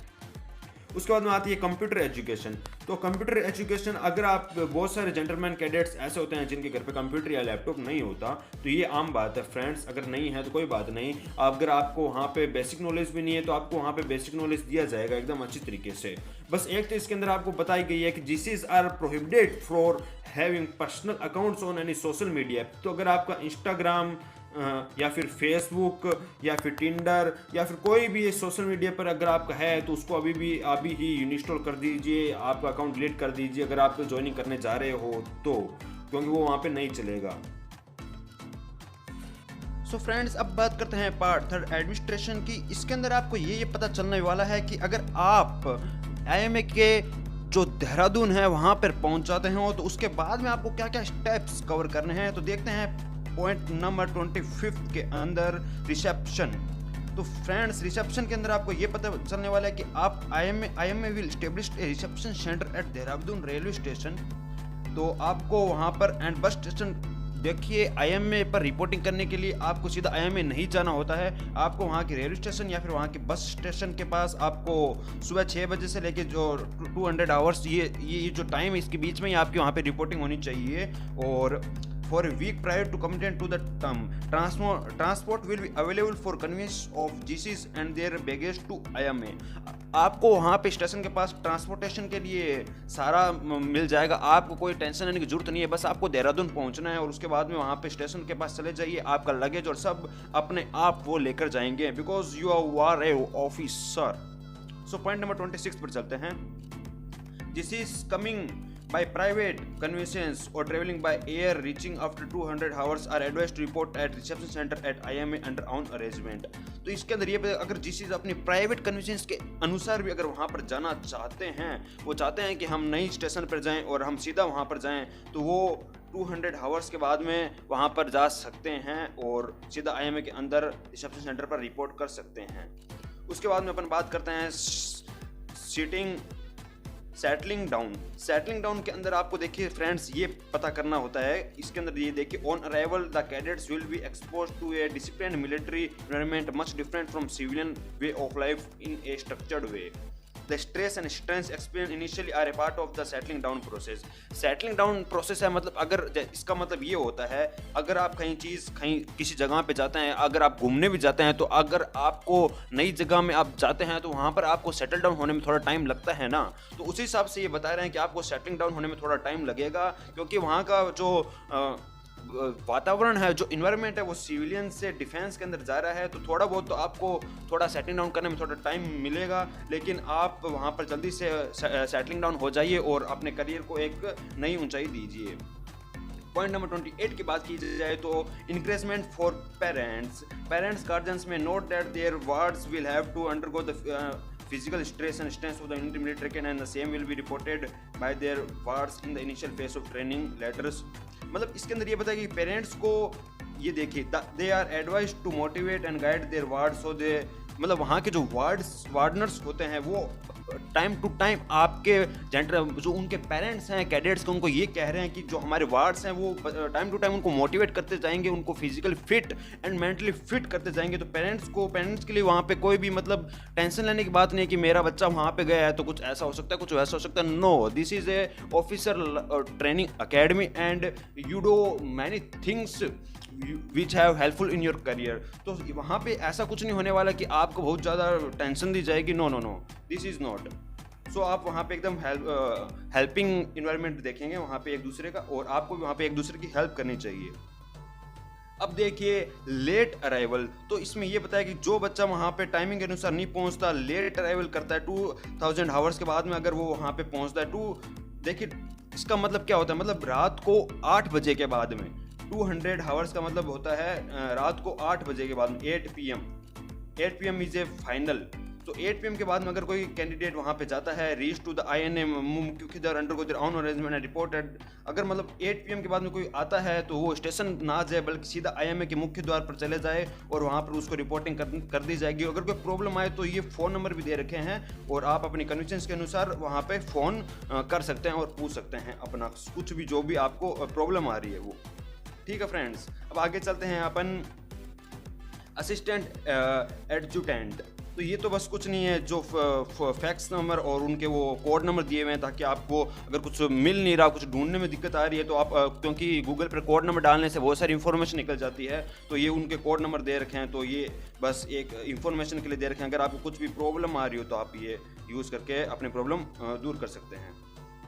उसके बाद में आती है कंप्यूटर एजुकेशन। तो कंप्यूटर एजुकेशन, अगर आप बहुत सारे जेंटलमैन कैडेट्स ऐसे होते हैं जिनके घर पे कंप्यूटर या लैपटॉप नहीं होता, तो ये आम बात है फ्रेंड्स, अगर नहीं है तो कोई बात नहीं। अगर आपको वहाँ पे बेसिक नॉलेज भी नहीं है तो आपको वहाँ पे बेसिक नॉलेज दिया जाएगा एकदम अच्छी तरीके से। बस एक तो इसके अंदर आपको बताई गई है कि GCs are prohibited for having personal accounts on any social media. तो अगर आपका इंस्टाग्राम या फिर फेसबुक या फिर टिंडर या फिर कोई भी सोशल मीडिया पर अगर आपका है तो उसको अभी ही इंस्टॉल कर दीजिए, आपका अकाउंट डिलीट कर दीजिए अगर आप ज्वाइनिंग करने जा रहे हो तो, क्योंकि वो वहाँ पे नहीं चलेगा। सो फ्रेंड्स, अब बात करते हैं पार्ट 3 एडमिनिस्ट्रेशन की। इसके अंदर आपको ये पता चलने वाला है कि अगर आप IMA के जो देहरादून है वहाँ पर पहुँच जाते हो तो उसके बाद में आपको क्या क्या स्टेप्स कवर करने हैं। तो देखते हैं पॉइंट नंबर 25 के अंदर रिसेप्शन। तो फ्रेंड्स, रिसेप्शन के अंदर आपको ये पता चलने वाला है कि आप IMA will establish A reception centre at Dehradun railway station. तो आपको वहाँ पर एंड बस स्टेशन, देखिए IMA पर रिपोर्टिंग करने के लिए आपको सीधा IMA नहीं जाना होता है, आपको वहाँ के रेलवे स्टेशन या फिर वहाँ के बस स्टेशन के पास आपको सुबह 6 बजे से लेके जो 200 आवर्स ये जो टाइम है इसके बीच में ही आपकी वहाँ पे रिपोर्टिंग होनी चाहिए। और for a week prior to commitment to the term, transport will be available for conveyance of GCs and their baggage to IMA। आपको वहाँ पे स्टेशन के पास ट्रांसपोर्टेशन के लिए सारा मिल जाएगा, आपको कोई टेंशन लेने की जरूरत नहीं है। बस आपको देहरादून पहुँचना है और उसके बाद में वहाँ पे स्टेशन के पास चले जाइए, आपका लगेज और सब अपने आप वो लेकर जाएंगे, because you are a officer. So point number 26 पर चलते हैं। This is coming by private conveyance or traveling by air reaching after 200 hours are advised to report at reception center at IMA under own arrangement। तो इसके अंदर ये अगर जिस चीज़ अपनी प्राइवेट कन्वेंस के अनुसार भी अगर वहाँ पर जाना चाहते हैं, वो चाहते हैं कि हम नई स्टेशन पर जाएं और हम सीधा वहाँ पर जाएं, तो वो 200 आवर्स के बाद में वहाँ पर जा सकते हैं और सीधा IMA के अंदर रिसेप्शन सेंटर पर रिपोर्ट कर सकते हैं। उसके बाद में अपन बात करते हैं सेटलिंग डाउन के अंदर आपको देखिए फ्रेंड्स ये पता करना होता है। इसके अंदर ये देखिए, on arrival the cadets will be exposed to a disciplined military environment much different from civilian way of life in a structured way. The stress and strengths experienced initially are a part of the settling down process। settling down process है मतलब, अगर इसका मतलब ये होता है, अगर आप कहीं किसी जगह पे जाते हैं, अगर आप घूमने भी जाते हैं, तो अगर आपको नई जगह में आप जाते हैं तो वहाँ पर आपको सेटल डाउन होने में थोड़ा टाइम लगता है ना। तो उसी हिसाब से ये बता रहे हैं कि आपको सेटलिंग डाउन होने में थोड़ा टाइम लगेगा, क्योंकि वहाँ का जो वातावरण है, जो इन्वायरमेंट है, वो सिविलियन से डिफेंस के अंदर जा रहा है। तो थोड़ा बहुत तो आपको थोड़ा सेटलिंग डाउन करने में थोड़ा टाइम मिलेगा, लेकिन आप वहाँ पर जल्दी से सेटलिंग डाउन हो जाइए और अपने करियर को एक नई ऊंचाई दीजिए। पॉइंट नंबर 28 की बात की जाए तो encouragement for parents guardians may note that their wards will have to undergo the physical stress and strength of the intermediate and the same will be reported by their wards in the initial phase of training letters। मतलब इसके अंदर ये बताया कि पेरेंट्स को ये देखिए, they are advise to motivate and guide their ward, so they मतलब वहाँ के जो वार्डनर्स होते हैं वो टाइम टू टाइम आपके जो उनके पेरेंट्स हैं कैडेट्स को, उनको ये कह रहे हैं कि जो हमारे वार्ड्स हैं वो टाइम टू टाइम उनको मोटिवेट करते जाएंगे, उनको physically fit and mentally fit करते जाएंगे। तो पेरेंट्स के लिए वहाँ पे कोई भी मतलब टेंशन लेने की बात नहीं है कि मेरा बच्चा वहाँ पे गया है तो कुछ ऐसा हो सकता है, कुछ वैसा हो सकता है। No, this is a officer training academy and you do many things which have helpful in your career. तो वहाँ पे ऐसा कुछ नहीं होने वाला कि आपको बहुत ज़्यादा टेंशन दी जाएगी। No, this is not. So आप वहाँ पे एकदम हेल्पिंग इन्वायरमेंट देखेंगे वहाँ पे एक दूसरे का, और आपको भी वहाँ पे एक दूसरे की हेल्प करनी चाहिए। अब देखिए लेट अराइवल, तो इसमें ये बताया कि जो बच्चा वहाँ पे टाइमिंग के अनुसार नहीं पहुँचता, लेट अराइवल करता है 2000 आवर्स के बाद में अगर वो वहाँ पे पहुँचता है देखिए इसका मतलब क्या होता है, मतलब रात को 8 बजे के बाद में 200 आवर्स का मतलब होता है रात को 8 बजे के बाद में 8 PM इज ए फाइनल। तो 8 PM के बाद में अगर कोई कैंडिडेट वहाँ पे जाता है, रीच टू द INA मुख्य द्वार अंडर को their own arrangement and reported, अगर मतलब 8 PM के बाद में कोई आता है तो वो स्टेशन ना जाए बल्कि सीधा IMA के मुख्य द्वार पर चले जाए और वहाँ पर उसको रिपोर्टिंग कर दी जाएगी। अगर कोई प्रॉब्लम आए तो ये फ़ोन नंबर भी दे रखे हैं और आप अपनी कन्वीनियंस के अनुसार वहाँ पर फ़ोन कर सकते हैं और पूछ सकते हैं अपना कुछ भी जो भी आपको प्रॉब्लम आ रही है वो। ठीक है फ्रेंड्स, अब आगे चलते हैं अपन असिस्टेंट एडजुटेंट। तो ये तो बस कुछ नहीं है, जो फैक्स नंबर और उनके वो कोड नंबर दिए हुए हैं, ताकि आपको अगर कुछ मिल नहीं रहा, कुछ ढूंढने में दिक्कत आ रही है तो आप क्योंकि गूगल पर कोड नंबर डालने से बहुत सारी इन्फॉर्मेशन निकल जाती है, तो ये उनके कोड नंबर दे रखे हैं, तो ये बस एक इन्फॉर्मेशन के लिए दे रखे हैं। अगर आपको कुछ भी प्रॉब्लम आ रही हो तो आप ये यूज़ करके अपनी प्रॉब्लम दूर कर सकते हैं।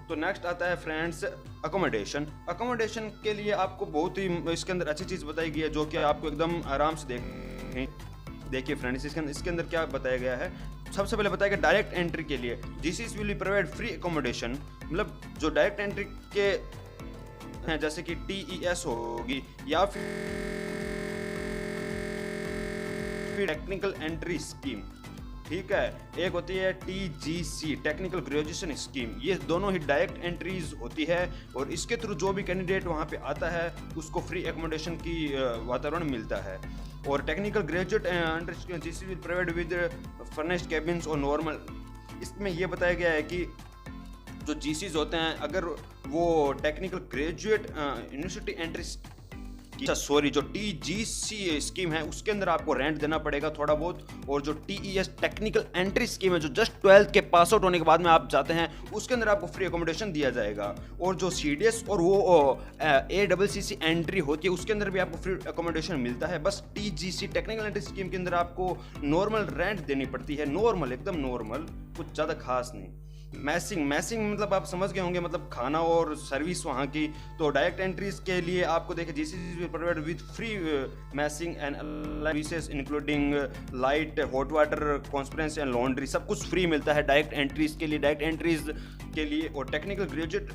तो नेक्स्ट आता है फ्रेंड्स अकोमोडेशन। अकोमोडेशन के लिए आपको बहुत ही इसके अंदर अच्छी चीज़ बताई गई है, जो कि आपको एकदम आराम से देखिए फ्रेंड्स, इसके अंदर क्या बताया गया है। सबसे पहले बताया गया डायरेक्ट एंट्री के लिए GCs will be provide free accommodation. मतलब जो डायरेक्ट एंट्री के हैं जैसे कि TES होगी या फिर टेक्निकल एंट्री स्कीम, ठीक है, एक होती है TGC टेक्निकल ग्रेजुएशन स्कीम। ये दोनों ही डायरेक्ट एंट्रीज होती है और इसके थ्रू जो भी कैंडिडेट वहाँ पे आता है उसको फ्री एकोमोडेशन की वातावरण मिलता है। और technical graduate GC will provide with furnished cabins और नॉर्मल। इसमें यह बताया गया है कि जो GCs होते हैं, अगर वो टेक्निकल ग्रेजुएट यूनिवर्सिटी एंट्री जो TGC स्कीम है उसके अंदर आपको रेंट देना पड़ेगा थोड़ा बहुत, और जो TES टेक्निकल एंट्री स्कीम है जो जस्ट 12th के पास आउट होने के बाद में आप जाते हैं उसके अंदर आपको फ्री अकोमोडेशन दिया जाएगा। और जो CDS और वो ACCC एंट्री होती है उसके अंदर भी आपको फ्री अकोमोडेशन मिलता है। बस TGC टेक्निकल एंट्री स्कीम के अंदर आपको नॉर्मल रेंट देनी पड़ती है, नॉर्मल, एकदम नॉर्मल, कुछ ज़्यादा खास नहीं। मैसिंग मतलब आप समझ गए होंगे, मतलब खाना और सर्विस वहाँ की। तो डायरेक्ट एंट्रीज के लिए आपको देखिए GCC will provide with free मैसिंग and services including light, hot water, conference and laundry, सब कुछ फ्री मिलता है डायरेक्ट एंट्रीज के लिए, डायरेक्ट एंट्रीज के लिए। और टेक्निकल ग्रेजुएट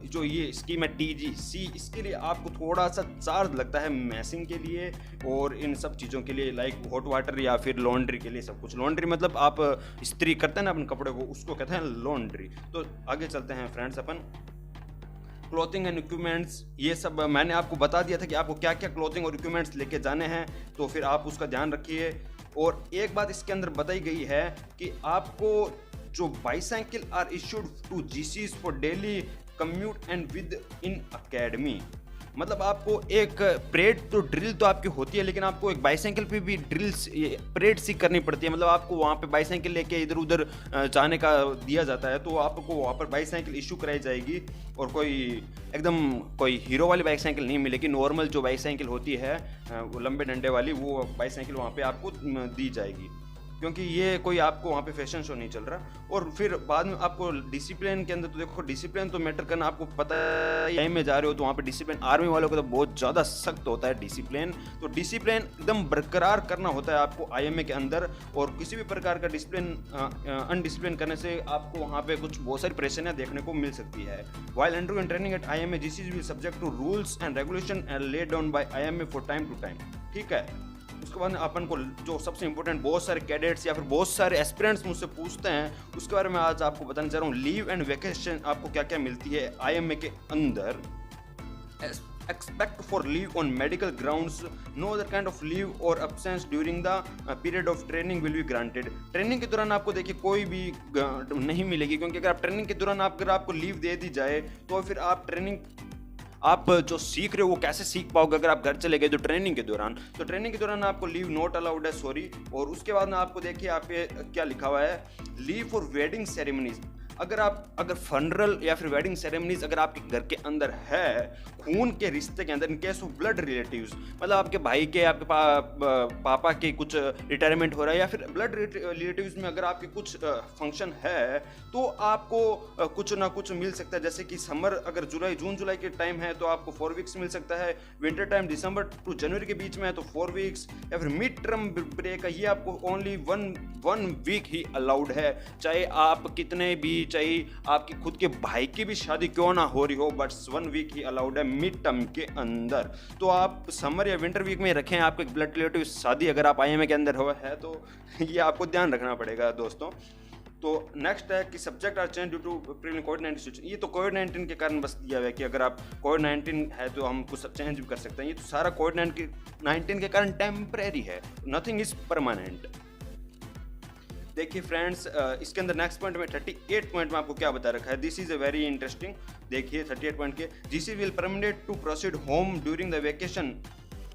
जो ये स्कीम है TGC, इसके लिए आपको थोड़ा सा चार्ज लगता है मैसिंग के लिए और इन सब चीज़ों के लिए, लाइक हॉट वाटर या फिर लॉन्ड्री के लिए, सब कुछ। लॉन्ड्री मतलब आप इस्त्री करते हैं ना अपने कपड़े को, उसको कहते हैं लॉन्ड्री। तो आगे चलते हैं friends upon clothing and equipments. ये सब मैंने आपको बता दिया था कि आपको क्या क्या क्लॉथिंग और इक्विपमेंट्स लेके जाने हैं, तो फिर आप उसका ध्यान रखिए। और एक बात इसके अंदर बताई गई है कि आपको जो bicycle are issued to GCs for daily commute and within academy. मतलब आपको एक परेड तो ड्रिल तो आपकी होती है, लेकिन आपको एक बाईसाइकिल पे भी परेड सीख करनी पड़ती है। मतलब आपको वहाँ पे बाईसाइकिल लेके इधर उधर जाने का दिया जाता है, तो आपको वहाँ पर बाईसाइकिल इशू कराई जाएगी। और कोई हीरो वाली बाईसाइकिल नहीं मिलेगी, नॉर्मल जो बाईसाइकिल होती है वो लंबे डंडे वाली, वो बाईसाइकिल वहाँ पे आपको दी जाएगी, क्योंकि ये कोई आपको वहाँ पे फैशन शो नहीं चल रहा। और फिर बाद में आपको डिसिप्लिन के अंदर, तो देखो डिसिप्लिन तो मैटर करना, आपको पता है टाइम में जा रहे हो तो वहाँ पे डिसिप्लिन, आर्मी वालों को तो बहुत ज़्यादा सख्त होता है डिसिप्लिन। तो डिसिप्लिन एकदम बरकरार करना होता है आपको IMA के अंदर, और किसी भी प्रकार का डिसिप्लिन अनडिसिप्लिन करने से आपको वहाँ पे बहुत सारी परेशानियाँ देखने को मिल सकती है। While undergoing training at IMA GCs will subject to rules and regulation and laid down by IMA for time to time, ठीक है। उसके बाद अपन को जो सबसे इंपॉर्टेंट, बहुत सारे कैडेट्स या फिर बहुत सारे एस्पिरेंट्स मुझसे पूछते हैं, उसके बारे में आज आपको बताने जा रहा हूँ। लीव एंड वेकेशन आपको क्या क्या मिलती है IMA के अंदर। Expect for leave on medical grounds, no other kind of leave और absence during the period of training will be granted. Training के दौरान आपको देखिए कोई भी नहीं मिलेगी, क्योंकि अगर आप ट्रेनिंग के दौरान अगर आपको लीव दे दी जाए तो फिर आप जो सीख रहे हो वो कैसे सीख पाओगे अगर आप घर चले गए तो ट्रेनिंग के दौरान। तो ट्रेनिंग के दौरान आपको लीव नॉट अलाउड है, सॉरी। और उसके बाद में आपको देखिए आप पे क्या लिखा हुआ है, लीव फॉर वेडिंग सेरेमनीज। अगर फनरल या फिर वेडिंग सेरेमनीज अगर आपके घर के अंदर है, खून के रिश्ते के अंदर, इन केस ऑफ ब्लड रिलेटिव्स, मतलब आपके भाई के, आपके पापा के कुछ रिटायरमेंट हो रहा है, या फिर ब्लड रिलेटिव्स में अगर आपके कुछ फंक्शन है, तो आपको कुछ ना कुछ मिल सकता है। जैसे कि समर अगर जून जुलाई के टाइम है तो आपको 4 वीक्स मिल सकता है, विंटर टाइम दिसंबर टू जनवरी के बीच में है तो 4 वीक्स, या फिर मिड टर्म ब्रेक है, ये आपको ओनली वन वीक ही अलाउड है। चाहे आप कितने भी, चाहे आपकी खुद के भाई की भी शादी क्यों ना हो रही हो, बट 1 वीक ही अलाउड है मिड टर्म के अंदर। तो आप समर या विंटर वीक में रखें आपके ब्लड रिलेटिव शादी अगर आप IMA के अंदर हो है तो ये आपको ध्यान रखना पड़ेगा दोस्तों। तो नेक्स्ट है कि subject are change due to previous कोविड-19 सिचुएशन। ये तो कोविड-19 के कारण बस दिया हुआ है कि अगर आप कोविड-19 है तो हम कुछ चेंज भी कर सकते हैं। ये तो सारा कोविड-19 के कारण टेम्परेरी है, नथिंग इज परमानेंट। देखिए फ्रेंड्स, इसके अंदर नेक्स्ट पॉइंट में 38 पॉइंट में आपको क्या बता रखा है, this is a very interesting. देखिए 38 पॉइंट के, GC will permitted to proceed home during the vacation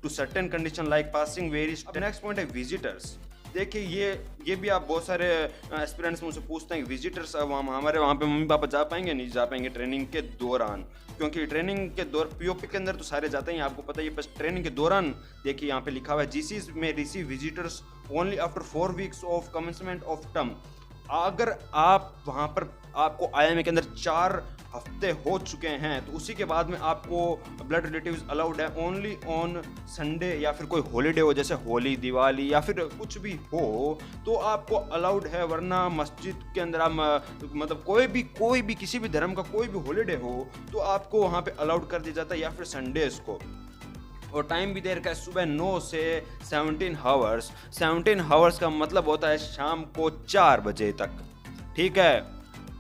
to certain condition like passing various. Next point है विजिटर्स। देखिए ये भी आप बहुत सारे एस्पिरेंट्स मुझसे पूछते हैं कि विजिटर्स अब हमारे वहाँ पे मम्मी पापा जा पाएंगे, नहीं जा पाएंगे ट्रेनिंग के दौरान, क्योंकि ट्रेनिंग के पीओपी के अंदर तो सारे जाते हैं, आपको पता ही है। बस ट्रेनिंग के दौरान देखिए यहाँ पे लिखा हुआ है जीसीज में receive visitors only after 4 weeks of commencement of term. अगर आप वहाँ पर आपको आईएमए के अंदर 4 हफ्ते हो चुके हैं तो उसी के बाद में आपको ब्लड रिलेटिव्स अलाउड है ओनली ऑन संडे, या फिर कोई हॉलीडे हो जैसे होली, दिवाली या फिर कुछ भी हो तो आपको अलाउड है, वरना मस्जिद के अंदर आप मतलब कोई भी किसी भी धर्म का कोई भी हॉलीडे हो तो आपको वहाँ पे अलाउड कर दिया जाता है, या फिर संडेज को। और टाइम भी देर का है, सुबह 9 से 17 हावर्स। 17 हावर्स का मतलब होता है शाम को 4 बजे तक, ठीक है।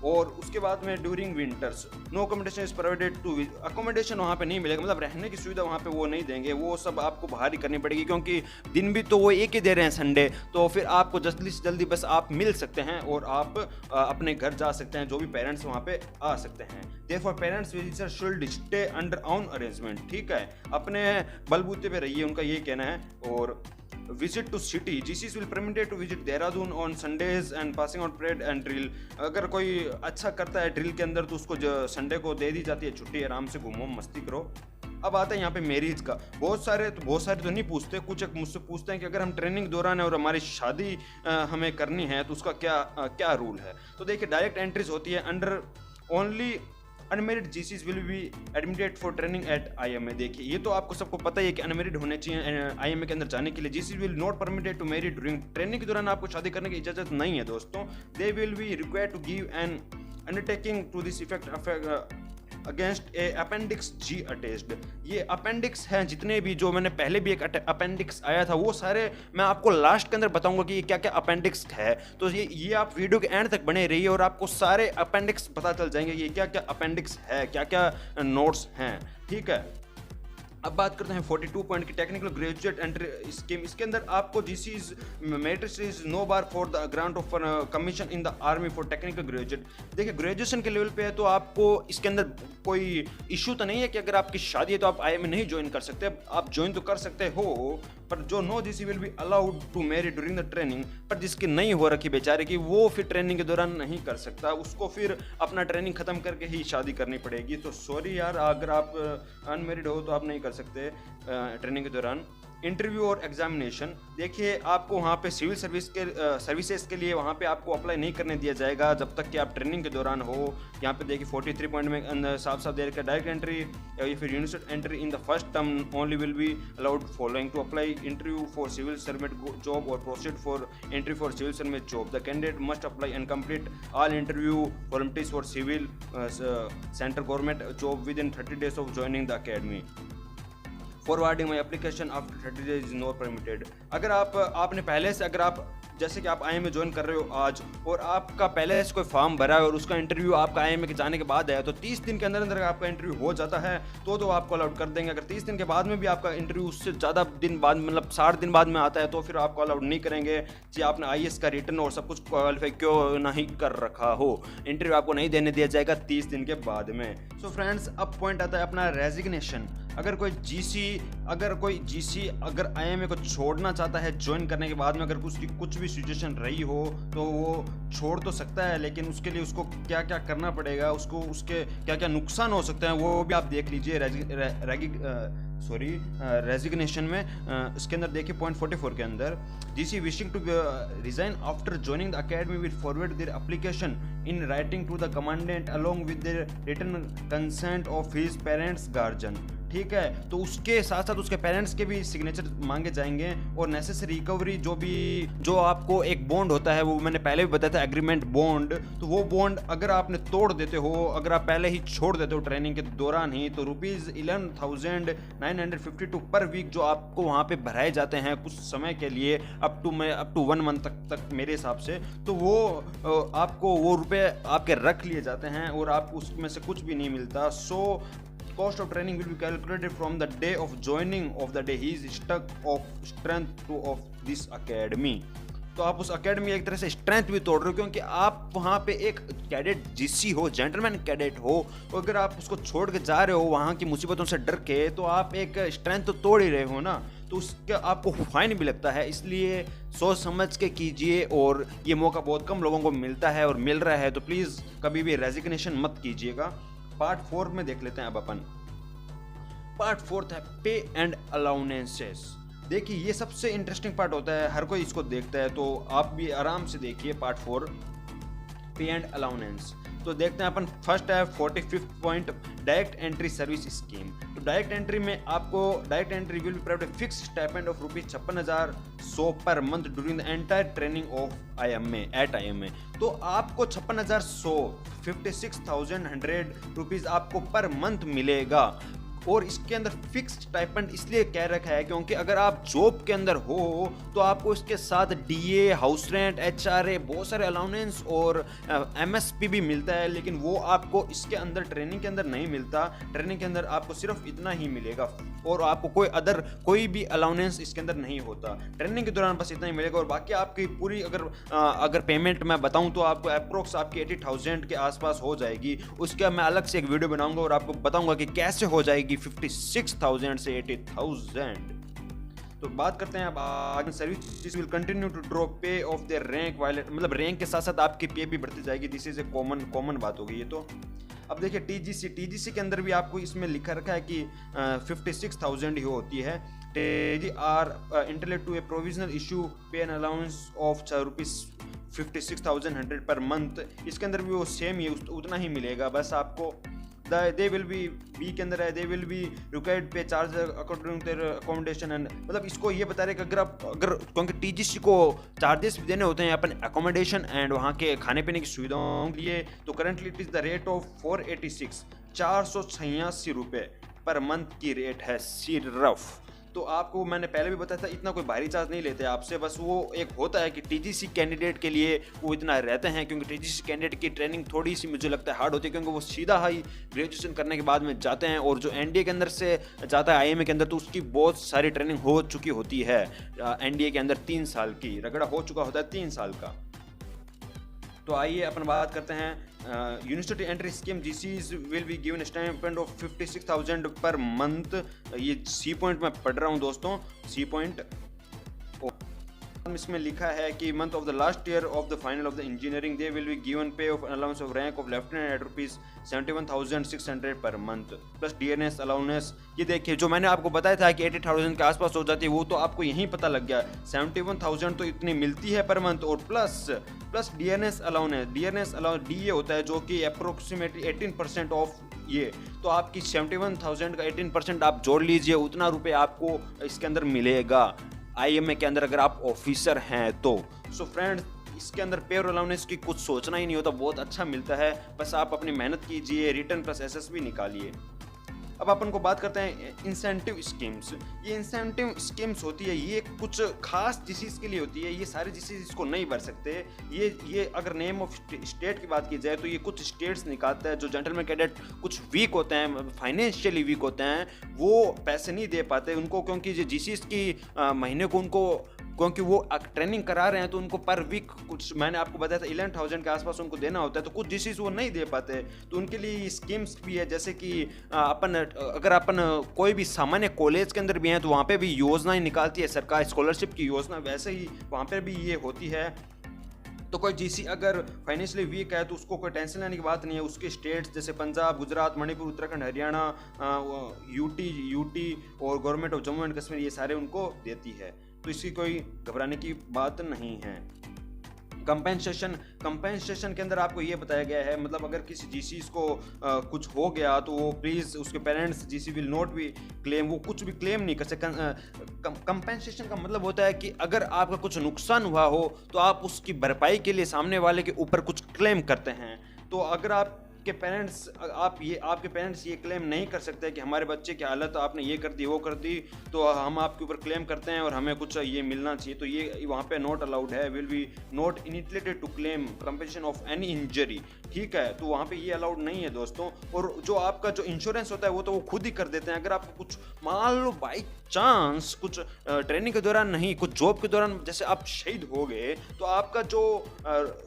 और उसके बाद में during winters no accommodation is provided to, accommodation वहाँ पे नहीं मिलेगा, मतलब रहने की सुविधा वहाँ पे वो नहीं देंगे, वो सब आपको बाहर ही करनी पड़ेगी, क्योंकि दिन भी तो वो एक ही दे रहे हैं संडे, तो फिर आपको जल्दी से जल्दी बस आप मिल सकते हैं और आप अपने घर जा सकते हैं, जो भी पेरेंट्स वहाँ पे आ सकते हैं। Therefore parents visitor should stay under own arrangement, ठीक है, अपने बलबूते पे रहिए, उनका ये कहना है। और visit to city, GCs will permitted to visit Dehradun on Sundays and passing out parade and drill। अगर कोई अच्छा करता है ड्रिल के अंदर तो उसको संडे को दे दी जाती है छुट्टी, आराम से घूमो मस्ती करो। अब आता है यहाँ पे मैरिज का, बहुत सारे तो नहीं पूछते, कुछ एक मुझसे पूछते हैं कि अगर हम ट्रेनिंग दौरान है और हमारी शादी हमें करनी है तो उसका क्या रूल है। तो देखिए डायरेक्ट एंट्रीज होती है under only unmarried GCs will be admitted for training at IMA. देखिए ये तो आपको सबको पता ही है कि अनमेरिड होने चाहिए आईएमए के अंदर जाने के लिए। GCs will not permitted to marry during training के दौरान आपको शादी करने की इजाजत नहीं है दोस्तों। They will be required to give an undertaking to this effect against a appendix G attached. ये अपेंडिक्स हैं जितने भी, जो मैंने पहले भी एक अपेंडिक्स आया था वो सारे मैं आपको लास्ट के अंदर बताऊंगा कि ये क्या क्या अपेंडिक्स है। तो ये आप वीडियो के एंड तक बने रहिए और आपको सारे अपेंडिक्स पता चल जाएंगे ये क्या क्या अपेंडिक्स है, क्या क्या नोट्स हैं, ठीक है। अब बात करते हैं 42 पॉइंट की टेक्निकल ग्रेजुएट एंट्री स्कीम। इसके अंदर आपको GCs merit is no bar for the grant of commission in the army for technical graduate. देखिए ग्रेजुएशन के लेवल पे है तो आपको इसके अंदर कोई इशू तो नहीं है कि अगर आपकी शादी है तो आप आईएमए नहीं ज्वाइन कर सकते, आप ज्वाइन तो कर सकते हो, पर जो no GC will be allowed to marry during the training. पर जिसकी नहीं हो रखी बेचारे की, वो फिर ट्रेनिंग के दौरान नहीं कर सकता, उसको फिर अपना ट्रेनिंग खत्म करके ही शादी करनी पड़ेगी। तो सॉरी यार, अगर आप अनमेरिड हो तो आप नहीं कर सकते ट्रेनिंग के दौरान। इंटरव्यू और एग्जामिनेशन, देखिए आपको वहाँ पे सिविल सर्विसेज के लिए वहाँ पे आपको अप्लाई नहीं करने दिया जाएगा जब तक कि आप ट्रेनिंग के दौरान हो। यहाँ पे देखिए 43 पॉइंट में साफ दे रखा है डायरेक्ट एंट्री या फिर university entry in the first term only will be allowed following to apply interview for civil servant job और proceed for entry for civil servant job. The candidate must apply and complete all interview formalities for civil centre government job within 30 days of joining the academy. Forwarding my application after 30 days is not permitted. अगर आपने पहले से, अगर आप जैसे कि आप आईएमए ज्वाइन कर रहे हो आज और आपका पहले से कोई फॉर्म भरा है और उसका इंटरव्यू आपका आईएमए के जाने के बाद है, तो 30 दिन के अंदर अंदर आपका इंटरव्यू हो जाता है तो आपको अलाउड कर देंगे। अगर 30 दिन के बाद में भी आपका इंटरव्यू उससे ज़्यादा दिन बाद, मतलब 60 दिन बाद में आता है, तो फिर आपको अलाउड नहीं करेंगे जी आपने आईएएस का रिटर्न और सब कुछ क्वालिफाई क्यों नहीं कर रखा हो। इंटरव्यू आपको नहीं देने दिया जाएगा 30 दिन के बाद में। सो फ्रेंड्स, अब पॉइंट आता है अपना रेजिग्नेशन। अगर कोई जीसी अगर आईएमए को छोड़ना चाहता है ज्वाइन करने के बाद में, अगर उसकी कुछ भी सिचुएशन रही हो तो वो छोड़ तो सकता है, लेकिन उसके लिए उसको क्या क्या करना पड़ेगा, उसके क्या क्या नुकसान हो सकते हैं वो भी आप देख लीजिए रेजिग्नेशन में। इसके अंदर देखिए पॉइंट 44 के अंदर, GC wishing to resign after joining the academy will forward their application in writing to the commandant along with their written consent of his parents guardian. ठीक है, तो उसके साथ साथ उसके पेरेंट्स के भी सिग्नेचर मांगे जाएंगे और नेसेसरी रिकवरी जो आपको एक बॉन्ड होता है, वो मैंने पहले भी बताया था एग्रीमेंट बॉन्ड, तो वो बॉन्ड अगर आपने तोड़ देते हो, अगर आप पहले ही छोड़ देते हो ट्रेनिंग के दौरान ही, तो ₹11,952 पर वीक जो आपको वहाँ पे भराए जाते हैं कुछ समय के लिए अप टू 1 मंथ तक मेरे हिसाब से, तो वो आपको वो रुपए आपके रख लिए जाते हैं और आपको उसमें से कुछ भी नहीं मिलता। सो cost of training will be calculated from the day of joining of the day he is stuck of strength to of this academy। तो आप उस एकेडमी एक तरह से स्ट्रेंथ भी तोड़ रहे हो, क्योंकि आप वहाँ पे एक कैडेट जीसी हो, जेंटलमैन कैडेट हो, तो अगर आप उसको छोड़ के जा रहे हो वहाँ की मुसीबतों से डर के, तो आप एक स्ट्रेंथ तो तोड़ ही रहे हो ना, तो उसका आपको फाइन भी लगता है। इसलिए सोच समझ के कीजिए, और ये मौका बहुत कम लोगों को मिलता है और मिल रहा है, तो प्लीज़ कभी भी रेजिग्नेशन मत कीजिएगा। पार्ट 4 में देख लेते हैं अब अपन। पार्ट 4 है पे एंड अलाउंसेस। देखिए ये सबसे इंटरेस्टिंग पार्ट होता है, हर कोई इसको देखता है, तो आप भी आराम से देखिए पार्ट 4 पे एंड अलाउंस। तो देखते हैं अपन। फर्स्ट है 45th point, direct entry service scheme. तो डायरेक्ट एंट्री में आपको direct entry will be provided fix stipend of ₹56,100 per month during the entire training of IMA at IMA। तो आपको 56,100 ₹56,100 आपको पर मंथ मिलेगा, और इसके अंदर फिक्स्ड स्टाइपेंड इसलिए कह रखा है क्योंकि अगर आप जॉब के अंदर हो तो आपको इसके साथ DA, हाउस रेंट, HRA, बहुत सारे अलाउंस और MSP भी मिलता है, लेकिन वो आपको इसके अंदर ट्रेनिंग के अंदर नहीं मिलता। ट्रेनिंग के अंदर आपको सिर्फ इतना ही मिलेगा, और आपको कोई भी अलाउंस इसके अंदर नहीं होता। ट्रेनिंग के दौरान बस इतना ही मिलेगा, और बाकी आपकी पूरी अगर पेमेंट मैं बताऊं तो आपको अप्रोक्स आपकी 80,000 के आसपास हो जाएगी। उसका मैं अलग से एक वीडियो बनाऊंगा और आपको बताऊंगा कि कैसे हो जाएगी 56,000 से 80,000। तो बात करते हैं अब आगे। Service will continue to draw pay of their rank वायलेट, मतलब रैंक के साथ साथ आपकी पे भी बढ़ती जाएगी। दिस इज ए कॉमन बात होगी ये तो। अब देखिए TGC के अंदर भी आपको इसमें लिखा रखा है कि 56,000 ही होती है। TGR entitled to a provisional issue pay an allowance of ₹56,100 per month. इसके अंदर भी वो सेम ही उतना ही मिलेगा, बस आपको दे विल बी के अंदर है, they will be required pay charge according their accommodation and, मतलब इसको ये बता रहे कि अगर क्योंकि TGC को चार्जेस भी देने होते हैं अपन अकोमोडेशन एंड वहाँ के खाने पीने की सुविधाओं के लिए, तो currently it is the rate of 486 रुपये पर मंथ की रेट है सिर्फ। तो आपको मैंने पहले भी बताया था, इतना कोई भारी चार्ज नहीं लेते आपसे, बस वो एक होता है कि TGC कैंडिडेट के लिए वो इतना रहते हैं, क्योंकि TGC कैंडिडेट की ट्रेनिंग थोड़ी सी मुझे लगता है हार्ड होती है, क्योंकि वो सीधा हाई ग्रेजुएशन करने के बाद में जाते हैं, और जो NDA के अंदर से जाता है IMA के अंदर तो उसकी बहुत सारी ट्रेनिंग हो चुकी होती है। NDA के अंदर 3 साल की रगड़ा हो चुका होता है, 3 साल का। तो आइए अपन बात करते हैं university entry scheme. GCs will be given stipend of 56,000 per month. ये C पॉइंट में पढ़ रहा हूँ दोस्तों, C पॉइंट। इसमें लिखा है कि month of the last year of the final of the engineering they will be given pay of allowance of rank of lieutenant at ₹71,600 per month plus DNS allowance. ये देखिए जो मैंने आपको बताया था कि 80,000 के आसपास हो जाती है, वो तो आपको यहीं पता लग गया। 71,000 तो इतनी मिलती है पर मंथ, और प्लस DNS अलाउंस DA होता है जो कि अप्रोक्सीमेटली 18% ऑफ ये, तो आपकी 71,000 का 18% आप जोड़ लीजिए, उतना रुपये आपको इसके अंदर मिलेगा IMA के अंदर अगर आप ऑफिसर हैं तो। सो फ्रेंड्स, इसके अंदर पे और अलाउंस की कुछ सोचना ही नहीं होता, बहुत अच्छा मिलता है, बस आप अपनी मेहनत कीजिए, रिटर्न प्लस SSB निकालिए। अब अपन को बात करते हैं इंसेंटिव स्कीम्स। ये इंसेंटिव स्कीम्स होती है, ये कुछ खास डिसीज के लिए होती है, ये सारे डिसीज इसको नहीं भर सकते। ये अगर नेम ऑफ स्टेट की बात की जाए तो ये कुछ स्टेट्स निकालता है, जो जेंटलमैन कैडेट कुछ वीक होते हैं, फाइनेंशियली वीक होते हैं, वो पैसे नहीं दे पाते उनको, क्योंकि जो GCs की महीने को उनको, क्योंकि वो ट्रेनिंग करा रहे हैं तो उनको पर वीक कुछ मैंने आपको बताया था 11,000 के आसपास उनको देना होता है, तो कुछ डिसीज वो नहीं दे पाते, तो उनके लिए स्कीम्स भी है। जैसे कि अगर अपन कोई भी सामान्य कॉलेज के अंदर भी हैं तो वहाँ पे भी योजनाएं निकालती है सरकार, स्कॉलरशिप की योजना, वैसे ही वहाँ पर भी ये होती है। तो कोई GC अगर फाइनेंशियली वीक है तो उसको कोई टेंशन लेने की बात नहीं है। उसके स्टेट्स जैसे पंजाब, गुजरात, मणिपुर, उत्तराखंड, हरियाणा, यूटी और government of Jammu and Kashmir, ये सारे उनको देती है, तो इसकी कोई घबराने की बात नहीं है। कंपेंसेशन के अंदर आपको ये बताया गया है, मतलब अगर किसी GCs को कुछ हो गया तो वो प्लीज़ उसके parents GC will not be claim, वो कुछ भी क्लेम नहीं कर सकते। कंपेंसेशन का मतलब होता है कि अगर आपका कुछ नुकसान हुआ हो तो आप उसकी भरपाई के लिए सामने वाले के ऊपर कुछ क्लेम करते हैं। तो अगर आप आपके पेरेंट्स ये क्लेम नहीं कर सकते कि हमारे बच्चे की हालत आपने ये कर दी वो कर दी तो हम आपके ऊपर क्लेम करते हैं और हमें कुछ ये मिलना चाहिए, तो ये वहाँ पे नॉट अलाउड है। Will be not entitled to claim compensation of any injury, ठीक है, तो वहाँ पे ये अलाउड नहीं है दोस्तों। और जो आपका जो इंश्योरेंस होता है वो तो वो खुद ही कर देते हैं। अगर आपको कुछ मान लो बाई चांस कुछ ट्रेनिंग के दौरान नहीं, कुछ जॉब के दौरान जैसे आप शहीद हो गए, तो आपका जो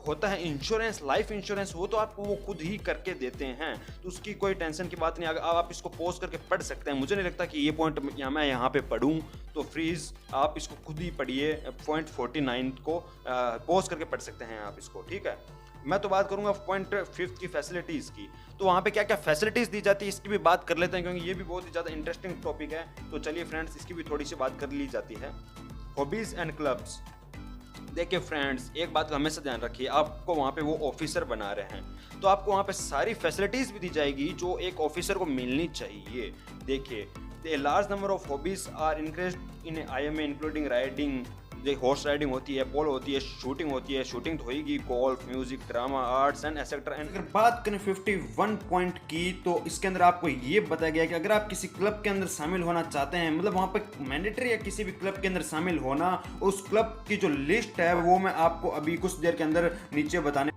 होता है इंश्योरेंस, लाइफ इंश्योरेंस, वो तो आपको वो खुद ही करके देते हैं, तो उसकी कोई टेंशन की बात नहीं। अगर आप इसको पॉज करके पढ़ सकते हैं, मुझे नहीं लगता कि ये पॉइंट मैं यहाँ पे पढ़ूँ, तो फ्रीज आप इसको खुद ही पढ़िए। पॉइंट 49 को पॉज करके पढ़ सकते हैं आप इसको, ठीक है। मैं तो बात करूंगा पॉइंट 5 की फैसिलिटीज़ की, तो वहाँ पे क्या क्या फैसिलिटीज़ दी जाती है इसकी भी बात कर लेते हैं, क्योंकि ये भी बहुत ही ज़्यादा इंटरेस्टिंग टॉपिक है। तो चलिए फ्रेंड्स, इसकी भी थोड़ी सी बात कर ली जाती है। Hobbies and clubs. देखिए फ्रेंड्स, एक बात का हमेशा ध्यान रखिए, आपको वहाँ पे वो ऑफिसर बना रहे हैं तो आपको वहाँ पे सारी फैसिलिटीज़ भी दी जाएगी जो एक ऑफिसर को मिलनी चाहिए। देखिए, the large number of hobbies are increased in IMA including riding, horse riding होती है, पोलो होती है, शूटिंग होती है, शूटिंग तो होगी, golf, music, drama, arts and etcetera. अगर बात करें 51 पॉइंट की, तो इसके अंदर आपको ये बताया गया कि अगर आप किसी क्लब के अंदर शामिल होना चाहते हैं, मतलब वहाँ पर मैंडेटरी है किसी भी क्लब के अंदर शामिल होना, उस क्लब की जो लिस्ट है वो मैं आपको अभी कुछ देर के अंदर नीचे बताने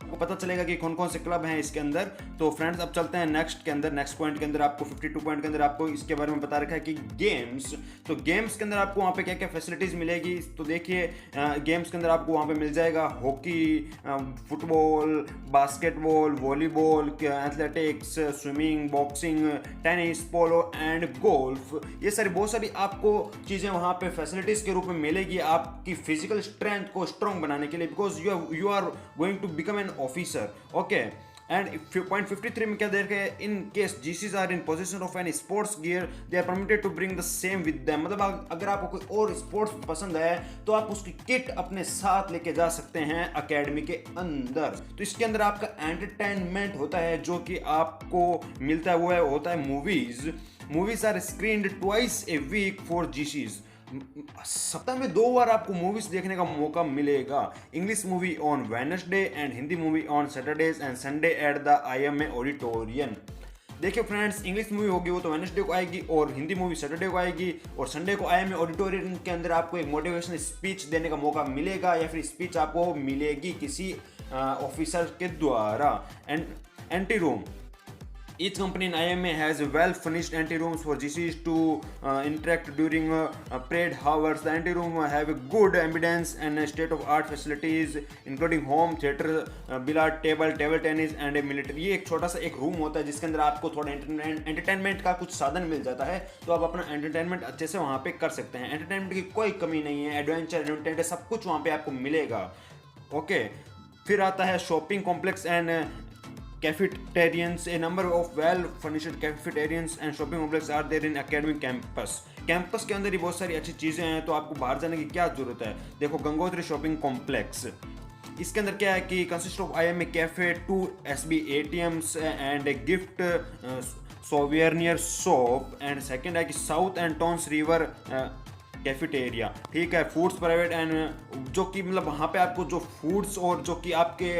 आपको पता चलेगा कि कौन कौन से क्लब हैं इसके अंदर। तो फ्रेंड्स, अब चलते हैं नेक्स्ट पॉइंट के अंदर। आपको 52 पॉइंट के अंदर आपको इसके बारे में बता रखा है कि गेम्स, तो गेम्स के अंदर आपको वहाँ पे क्या क्या फैसिलिटीज़ मिलेगी। तो देखिए, गेम्स के अंदर आपको वहाँ पे मिल जाएगा hockey, football, basketball, volleyball, athletics, swimming, boxing, tennis, polo and golf. ये सारी बहुत सारी आपको चीज़ें वहाँ पे फैसिलिटीज़ के रूप में मिलेगी आपकी फिजिकल स्ट्रेंथ को स्ट्रॉन्ग बनाने के लिए, because you are going to become an officer, okay. And point 53 में क्या दे रखे हैं, in case GCs are in position of any sports gear they are permitted to bring the same with them. मतलब अगर आपको कोई और स्पोर्ट्स पसंद है तो आप उसकी किट अपने साथ लेके जा सकते हैं एकेडमी के अंदर। तो इसके अंदर आपका एंटरटेनमेंट होता है जो कि आपको मिलता है, वो होता है movies are screened twice a week for GCs. सप्ताह में 2 बार आपको मूवीज देखने का मौका मिलेगा। English movie on Wednesday and Hindi movie on Saturdays and Sunday at the IMA auditorium. देखिए फ्रेंड्स, इंग्लिश मूवी होगी वो तो वेडनेसडे को आएगी और हिंदी मूवी सैटरडे को आएगी, और संडे को IMA ऑडिटोरियम के अंदर आपको एक मोटिवेशनल स्पीच देने का मौका मिलेगा, या फिर स्पीच आपको मिलेगी किसी ऑफिसर के द्वारा। Anti room, each company in IMA has well furnished ante rooms for GCs to interact during parade hours. The ante room have a good ambience and state of art facilities including home theater, billiard table, table tennis and a military। ये एक छोटा सा एक रूम होता है जिसके अंदर आपको थोड़ा एंटरटेनमेंट का कुछ साधन मिल जाता है, तो आप अपना एंटरटेनमेंट अच्छे से वहाँ पे कर सकते हैं। एंटरटेनमेंट की कोई कमी नहीं है, एडवेंचर एंटरटेनमेंट सब कुछ वहाँ पे आपको मिलेगा, ओके। फिर आता है shopping complex and cafeterians. A number of well furnished cafeterians and shopping complexes are there in academic campus. Campus के अंदर ही बहुत सारी अच्छी चीज़ें हैं, तो आपको बाहर जाने की क्या जरूरत है। देखो, गंगोत्री शॉपिंग कॉम्प्लेक्स, इसके अंदर क्या है कि consist of IMA cafe, 2 SB ATMs and a gift souvenir shop, and second है कि south end Tons river cafeteria, ठीक है। फूड्स प्राइवेट एंड जो कि मतलब वहाँ पे आपको जो फूड्स और जो कि आपके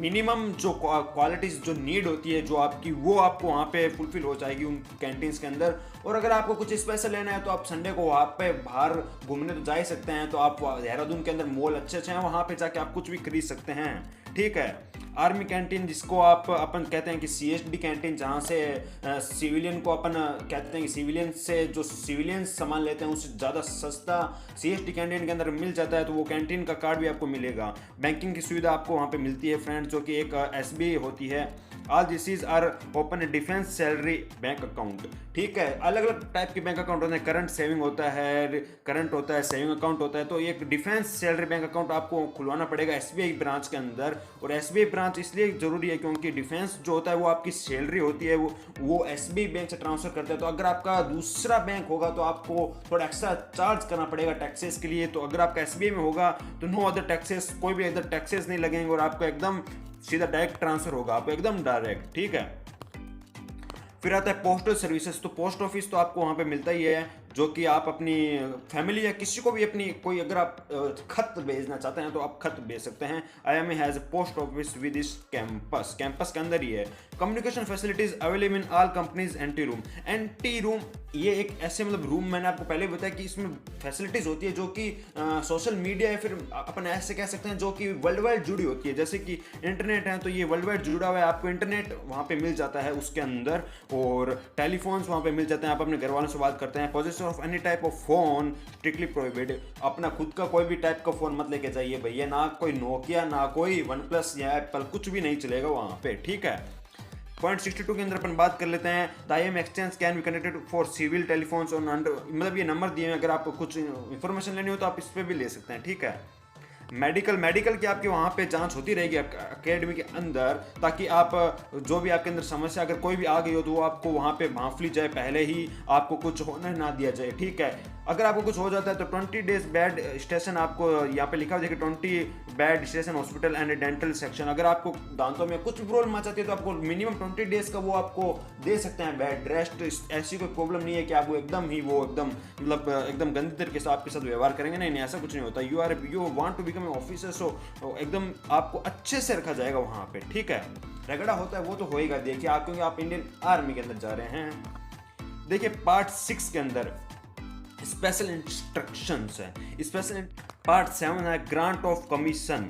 मिनिमम जो क्वालिटीज़ जो नीड होती है जो आपकी, वो आपको वहाँ पे फुलफिल हो जाएगी उन कैंटीन्स के अंदर। और अगर आपको कुछ स्पेशल लेना है तो आप संडे को वहाँ पे बाहर घूमने तो जा ही सकते हैं, तो आप देहरादून के अंदर मॉल अच्छे अच्छे हैं, वहाँ पे जाके आप कुछ भी खरीद सकते हैं, ठीक है। आर्मी कैंटीन, जिसको आप अपन कहते हैं कि CSD कैंटीन, जहाँ से सिविलियन को अपन कहते हैं कि सिविलियन से जो सिविलियन सामान लेते हैं उससे ज़्यादा सस्ता CSD कैंटीन के अंदर मिल जाता है, तो वो कैंटीन का कार्ड भी आपको मिलेगा। बैंकिंग की सुविधा आपको वहाँ पे मिलती है फ्रेंड्स, जो कि एक SBI होती है। All this are open a defence salary bank account, ठीक है। अलग अलग टाइप के बैंक अकाउंट होते हैं, करंट सेविंग होता है, करंट होता है, सेविंग अकाउंट होता है। तो एक डिफेंस सैलरी बैंक अकाउंट आपको खुलवाना पड़ेगा SBI ब्रांच के अंदर, और SBI ब्रांच इसलिए जरूरी है क्योंकि डिफेंस जो होता है वो आपकी सैलरी होती है वो SBI बैंक से ट्रांसफर करता है। तो अगर आपका दूसरा बैंक होगा तो आपको थोड़ा एक्स्ट्रा चार्ज करना पड़ेगा टैक्सेस के लिए। तो अगर आपका SBI में होगा तो नो अदर टैक्सेस, कोई भी अदर टैक्सेस नहीं लगेंगे और आपको एकदम सीधा डायरेक्ट ट्रांसफर होगा, आपको एकदम डायरेक्ट, ठीक है। फिर आता है पोस्टल सर्विसेज, तो पोस्ट ऑफिस तो आपको वहाँ पे मिलता ही है, जो कि आप अपनी फैमिली या किसी को भी अपनी कोई अगर आप खत भेजना चाहते हैं तो आप खत भेज सकते हैं। IMA has a post office with इस कैंपस, कैंपस के अंदर ही है। Communication facilities available in all companies. Anti room ये एक ऐसे मतलब रूम, मैंने आपको पहले बताया कि इसमें फैसिलिटीज होती है जो कि सोशल मीडिया या फिर अपन ऐसे कह सकते हैं जो कि वर्ल्ड वाइड जुड़ी होती है। जैसे कि इंटरनेट है तो ये वर्ल्ड वाइड जुड़ा हुआ है, आपको इंटरनेट वहाँ पे मिल जाता है उसके अंदर, और टेलीफोन्स वहाँ पे मिल जाते हैं, आप अपने घर वालों से बात करते हैं। Possession of any type of phone strictly prohibited, अपना खुद का कोई भी टाइप का फोन मत लेके जाइए भैया, ना कोई नोकिया ना कोई वन+ या एप्पल, कुछ भी नहीं चलेगा वहाँ पे, ठीक है। पॉइंट 62 के अंदर अपन बात कर लेते हैं। The IMA exchange can be connected for civil telephones on under, मतलब ये नंबर दिए हैं, अगर आपको कुछ इन्फॉर्मेशन लेनी हो तो आप इस पर भी ले सकते हैं, ठीक है। मेडिकल की आपकी वहाँ पे जांच होती रहेगी अकेडमी के अंदर, ताकि आप जो भी आपके अंदर समस्या अगर कोई भी आ गई हो तो वो आपको वहाँ पे भांफ ली जाए, पहले ही आपको कुछ होने ना दिया जाए, ठीक है। अगर आपको कुछ हो जाता है तो 20 डेज बेड स्टेशन, आपको यहाँ पे लिखा हुआ देखिए 20 bed station hospital and dental section. अगर आपको दांतों में कुछ प्रॉब्लम आ जाती है तो आपको मिनिमम 20 डेज का वो आपको दे सकते हैं बेड रेस्ट। ऐसी कोई प्रॉब्लम नहीं है कि आपको एकदम ही वो एकदम मतलब एकदम गंदी तरीके से आपके साथ व्यवहार करेंगे, नहीं, ऐसा कुछ नहीं होता। You want to become officer, so एकदम आपको अच्छे से रखा जाएगा वहाँ पे, ठीक है। रगड़ा होता है वो तो होएगा, देखिए आप, क्योंकि आप इंडियन आर्मी के अंदर जा रहे हैं। देखिए पार्ट 6 के अंदर स्पेशल इंस्ट्रक्शंस है। पार्ट 7 है grant of commission.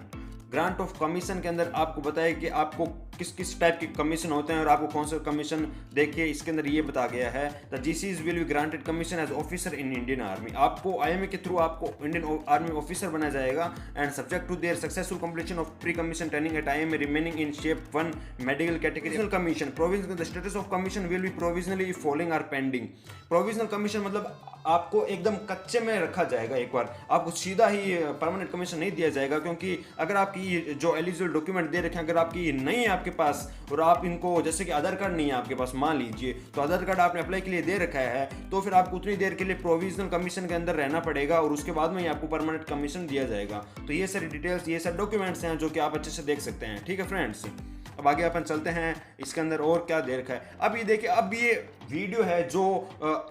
Grant of commission के अंदर आपको बताया कि आपको किस किस टाइप के कमीशन होते हैं और आपको कौन सा कमीशन, देखिए इसके अंदर ये बता गया है the GCs will be granted commission as officer in Indian army. आपको IMA के थ्रू आपको इंडियन आर्मी ऑफिसर बनाया जाएगा and subject to their successful completion of pre commission training at IMA remaining in shape 1 medical category commission. Provisional the status of commission will be provisionally following are pending. Provisional commission मतलब आपको एकदम कच्चे में रखा जाएगा, एक बार आपको सीधा ही परमानेंट कमीशन नहीं दिया जाएगा, क्योंकि अगर आपकी जो एलिजिबल डॉक्यूमेंट दे रखे हैं अगर आपकी नहीं है आपके पास, और आप इनको, जैसे कि आधार कार्ड नहीं है आपके पास मान लीजिए, तो आधार कार्ड आपने अप्लाई के लिए दे रखा है, तो फिर आपको उतनी देर के लिए प्रोविजनल कमीशन के अंदर रहना पड़ेगा और उसके बाद में ही आपको परमानेंट कमीशन दिया जाएगा। तो ये सारी डिटेल्स, ये सारे डॉक्यूमेंट्स हैं जो कि आप अच्छे से देख सकते हैं, ठीक है फ्रेंड्स। अब आगे अपन चलते हैं, इसके अंदर और क्या दे रखा है। अब ये देखिए, अब ये वीडियो है जो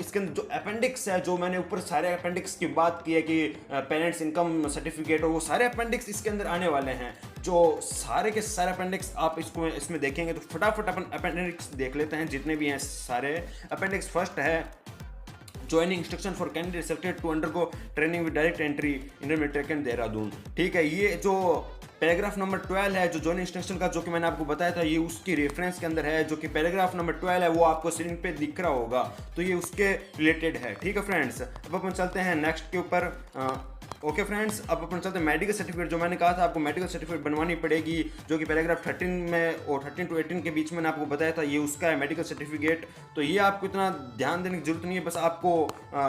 इसके अंदर जो अपेंडिक्स है, जो मैंने ऊपर सारे अपेंडिक्स की बात की है कि पेरेंट्स इनकम सर्टिफिकेट, और वो सारे अपेंडिक्स इसके अंदर आने वाले हैं। जो सारे के सारे अपेंडिक्स आप इसको इसमें देखेंगे, तो फटाफट अपन अपेंडिक्स देख लेते हैं जितने भी हैं सारे अपेंडिक्स। फर्स्ट है joining instruction for candidate selected to undergo training with direct entry intermediate camp Dehradun, ठीक है। ये जो पैराग्राफ नंबर 12 है जो ज्वाइनिंग इंस्ट्रक्शन का, जो कि मैंने आपको बताया था, ये उसकी रेफरेंस के अंदर है, जो कि पैराग्राफ नंबर 12 है, वो आपको स्क्रीन पे दिख रहा होगा, तो ये उसके रिलेटेड है, ठीक है फ्रेंड्स। अब अपन चलते हैं नेक्स्ट के ऊपर। ओके फ्रेंड्स, अब अपन चलते हैं मेडिकल सर्टिफिकेट। जो मैंने कहा था आपको मेडिकल सर्टिफिकेट बनवानी पड़ेगी, जो कि पैराग्राफ 13 में और 13 to 18 के बीच में आपको बताया था, ये उसका है मेडिकल सर्टिफिकेट। तो ये आपको इतना ध्यान देने की जरूरत नहीं है, बस आपको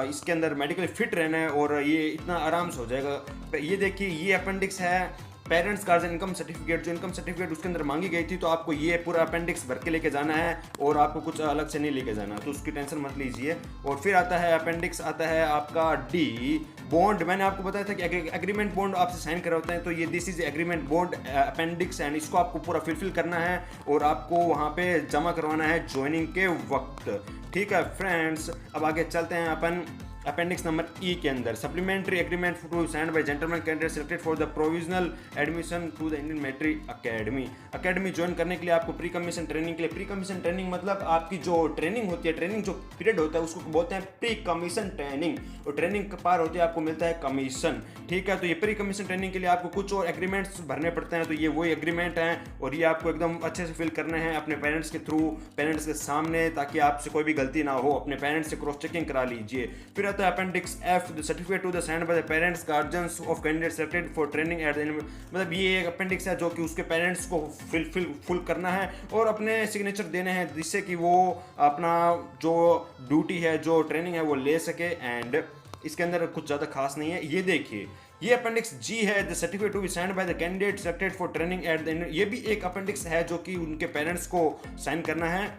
इसके अंदर मेडिकली फिट रहना है और ये इतना आराम से हो जाएगा। ये देखिए, ये अपेंडिक्स है पेरेंट्स गार्जियन इनकम सर्टिफिकेट। जो इनकम सर्टिफिकेट उसके अंदर मांगी गई थी, तो आपको ये पूरा अपेंडिक्स भर के लेके जाना है और आपको कुछ अलग से नहीं लेके जाना, तो उसकी टेंशन मत लीजिए। और फिर आता है अपेंडिक्स, आता है आपका डी बॉन्ड। मैंने आपको बताया था कि एग्रीमेंट बॉन्ड आपसे साइन करवाते हैं, तो ये this is agreement bond appendix and इसको आपको पूरा फिलफिल करना है और आपको वहाँ पे जमा करवाना है ज्वाइनिंग के वक्त, ठीक है फ्रेंड्स। अब आगे चलते हैं अपन अपेंडिक्स नंबर ई के अंदर। Supplementary agreement to signed by gentleman candidate selected for the provisional admission to the Indian military academy. Academy join करने के लिए आपको प्री कमीशन ट्रेनिंग के लिए, प्री कमीशन ट्रेनिंग मतलब आपकी जो ट्रेनिंग होती है, ट्रेनिंग जो पीरियड होता है उसको बोलते हैं प्री कमीशन ट्रेनिंग, और ट्रेनिंग के पार होते हैं आपको मिलता है कमीशन, ठीक है। तो ये प्री कमीशन ट्रेनिंग के लिए आपको कुछ और एग्रीमेंट्स भरने पड़ते हैं, तो ये वही एग्रीमेंट हैं और ये आपको एकदम अच्छे से फिल करने हैं अपने पेरेंट्स के थ्रू, पेरेंट्स के सामने, ताकि आपसे कोई भी गलती ना हो। अपने पेरेंट्स से क्रॉस चेकिंग करा लीजिए। फिर आता है Appendix F, the certificate to the signed by the parents guardians of candidates selected for training at the, मतलब ये एक अपेंडिक्स है जो कि उसके पेरेंट्स को फुल करना है और अपने सिग्नेचर देने हैं, जिससे कि वो अपना जो ड्यूटी है, जो ट्रेनिंग है, वो ले सके। एंड इसके अंदर कुछ ज़्यादा खास नहीं है। ये देखिए, ये अपेंडिक्स जी है, the certificate to be signed by the candidate selected for training at the, ये भी एक अपेंडिक्स है जो कि उनके पेरेंट्स को साइन करना है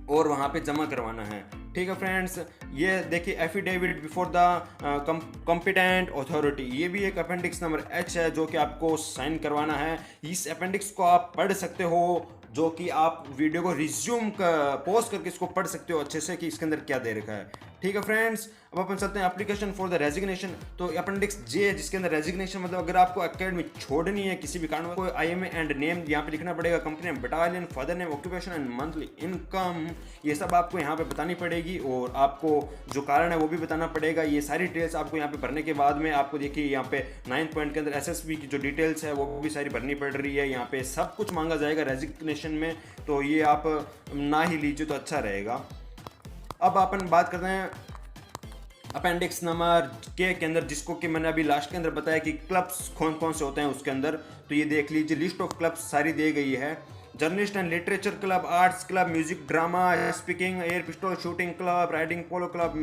और वहाँ पे जमा करवाना है, ठीक है फ्रेंड्स। ये देखिए affidavit before the competent authority, ये भी एक अपेंडिक्स नंबर एच है जो कि आपको साइन करवाना है। इस अपेंडिक्स को आप पढ़ सकते हो, जो कि आप वीडियो को रिज्यूम पॉज करके इसको पढ़ सकते हो अच्छे से कि इसके अंदर क्या दे रखा है, ठीक है फ्रेंड्स, अब अपन चलते हैं एप्लीकेशन फॉर द रेजिग्नेशन। तो अपेंडिक्स जे है जिसके अंदर रेजिग्नेशन मतलब अगर आपको अकेडमी छोड़नी है किसी भी कारण को, IMA एंड नेम यहाँ पे लिखना पड़ेगा, company name, battalion, father name, occupation and monthly income, ये सब आपको यहाँ पे बतानी पड़ेगी और आपको जो कारण है वो भी बताना पड़ेगा। ये सारी डिटेल्स आपको यहाँ पे भरने के बाद में आपको देखिए यहाँ पे 9th पॉइंट के अंदर SSB की जो डिटेल्स है वो भी सारी भरनी पड़ रही है। यहाँ पे सब कुछ मांगा जाएगा रेजिग्नेशन में, तो ये आप ना ही लीजिए तो अच्छा रहेगा। अब अपन बात करते हैं अपेंडिक्स नंबर के अंदर, जिसको कि मैंने अभी लास्ट के अंदर बताया कि क्लब्स कौन कौन से होते हैं उसके अंदर। तो ये देख लीजिए, लिस्ट ऑफ क्लब्स सारी दी गई है। Journalist and literature club, arts club, music, drama, speaking, air pistol shooting club, riding polo club,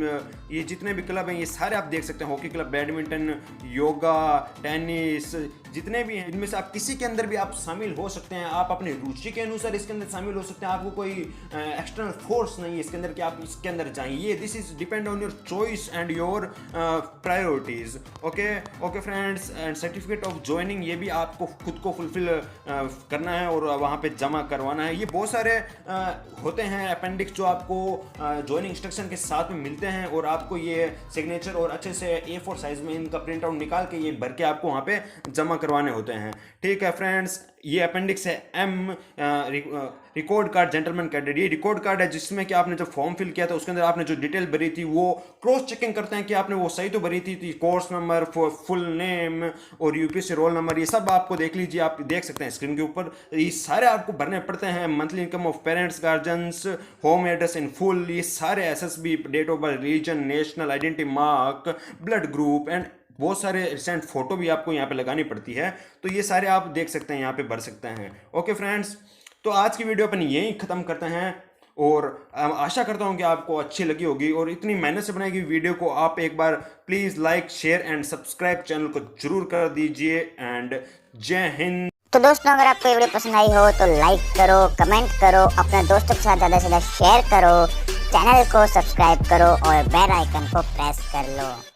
ये जितने भी क्लब हैं ये सारे आप देख सकते हैं। Hockey club, badminton, yoga, tennis, जितने भी हैं इनमें से आप किसी के अंदर भी आप शामिल हो सकते हैं। आप अपनी रुचि के अनुसार इसके अंदर शामिल हो सकते हैं। आपको कोई एक्सटर्नल फोर्स नहीं है इसके अंदर कि आप इसके अंदर जाइए। This is depend on your choice and your priorities. Okay friends, and certificate of joining ये भी आपको खुद को फुलफिल करना है और वहाँ पे जमा करवाना है। ये बहुत सारे होते हैं अपेंडिक्स जो आपको ज्वाइनिंग इंस्ट्रक्शन के साथ में मिलते हैं और आपको ये सिग्नेचर और अच्छे से A4 साइज में इनका प्रिंट आउट निकाल के ये भर के आपको वहाँ पे जमा करवाने होते हैं। ठीक है फ्रेंड्स, ये अपेंडिक्स है M, record card gentleman cadet. ये रिकॉर्ड कार्ड है जिसमें कि आपने जब फॉर्म फिल किया था उसके अंदर आपने जो डिटेल भरी थी वो क्रॉस चेकिंग करते हैं कि आपने वो सही तो भरी थी कोर्स नंबर, फुल नेम और UPSC रोल नंबर, ये सब आपको देख लीजिए, आप देख सकते हैं स्क्रीन के ऊपर। ये सारे आपको भरने पड़ते हैं। Monthly income of parents, guardians, home address in full, ये सारे SSB, date of birth, religion, national identity mark, blood group and बहुत सारे रिसेंट फोटो भी आपको यहाँ पे लगानी पड़ती है। तो ये सारे आप देख सकते हैं, यहाँ पे भर सकते हैं। ओके फ्रेंड्स, तो आज की वीडियो अपन यहीं ख़त्म करते हैं और आशा करता हूँ कि आपको अच्छी लगी होगी और इतनी मेहनत से बनाई गई वीडियो को आप एक बार please like, share and subscribe channel को जरूर कर दीजिए। एंड जय हिंद। तो दोस्तों, अगर आपको ये वीडियो पसंद आई हो तो लाइक करो, कमेंट करो, अपने दोस्तों के साथ ज़्यादा से ज़्यादा शेयर करो, चैनल को सब्सक्राइब करो और बेल आइकन को प्रेस कर लो।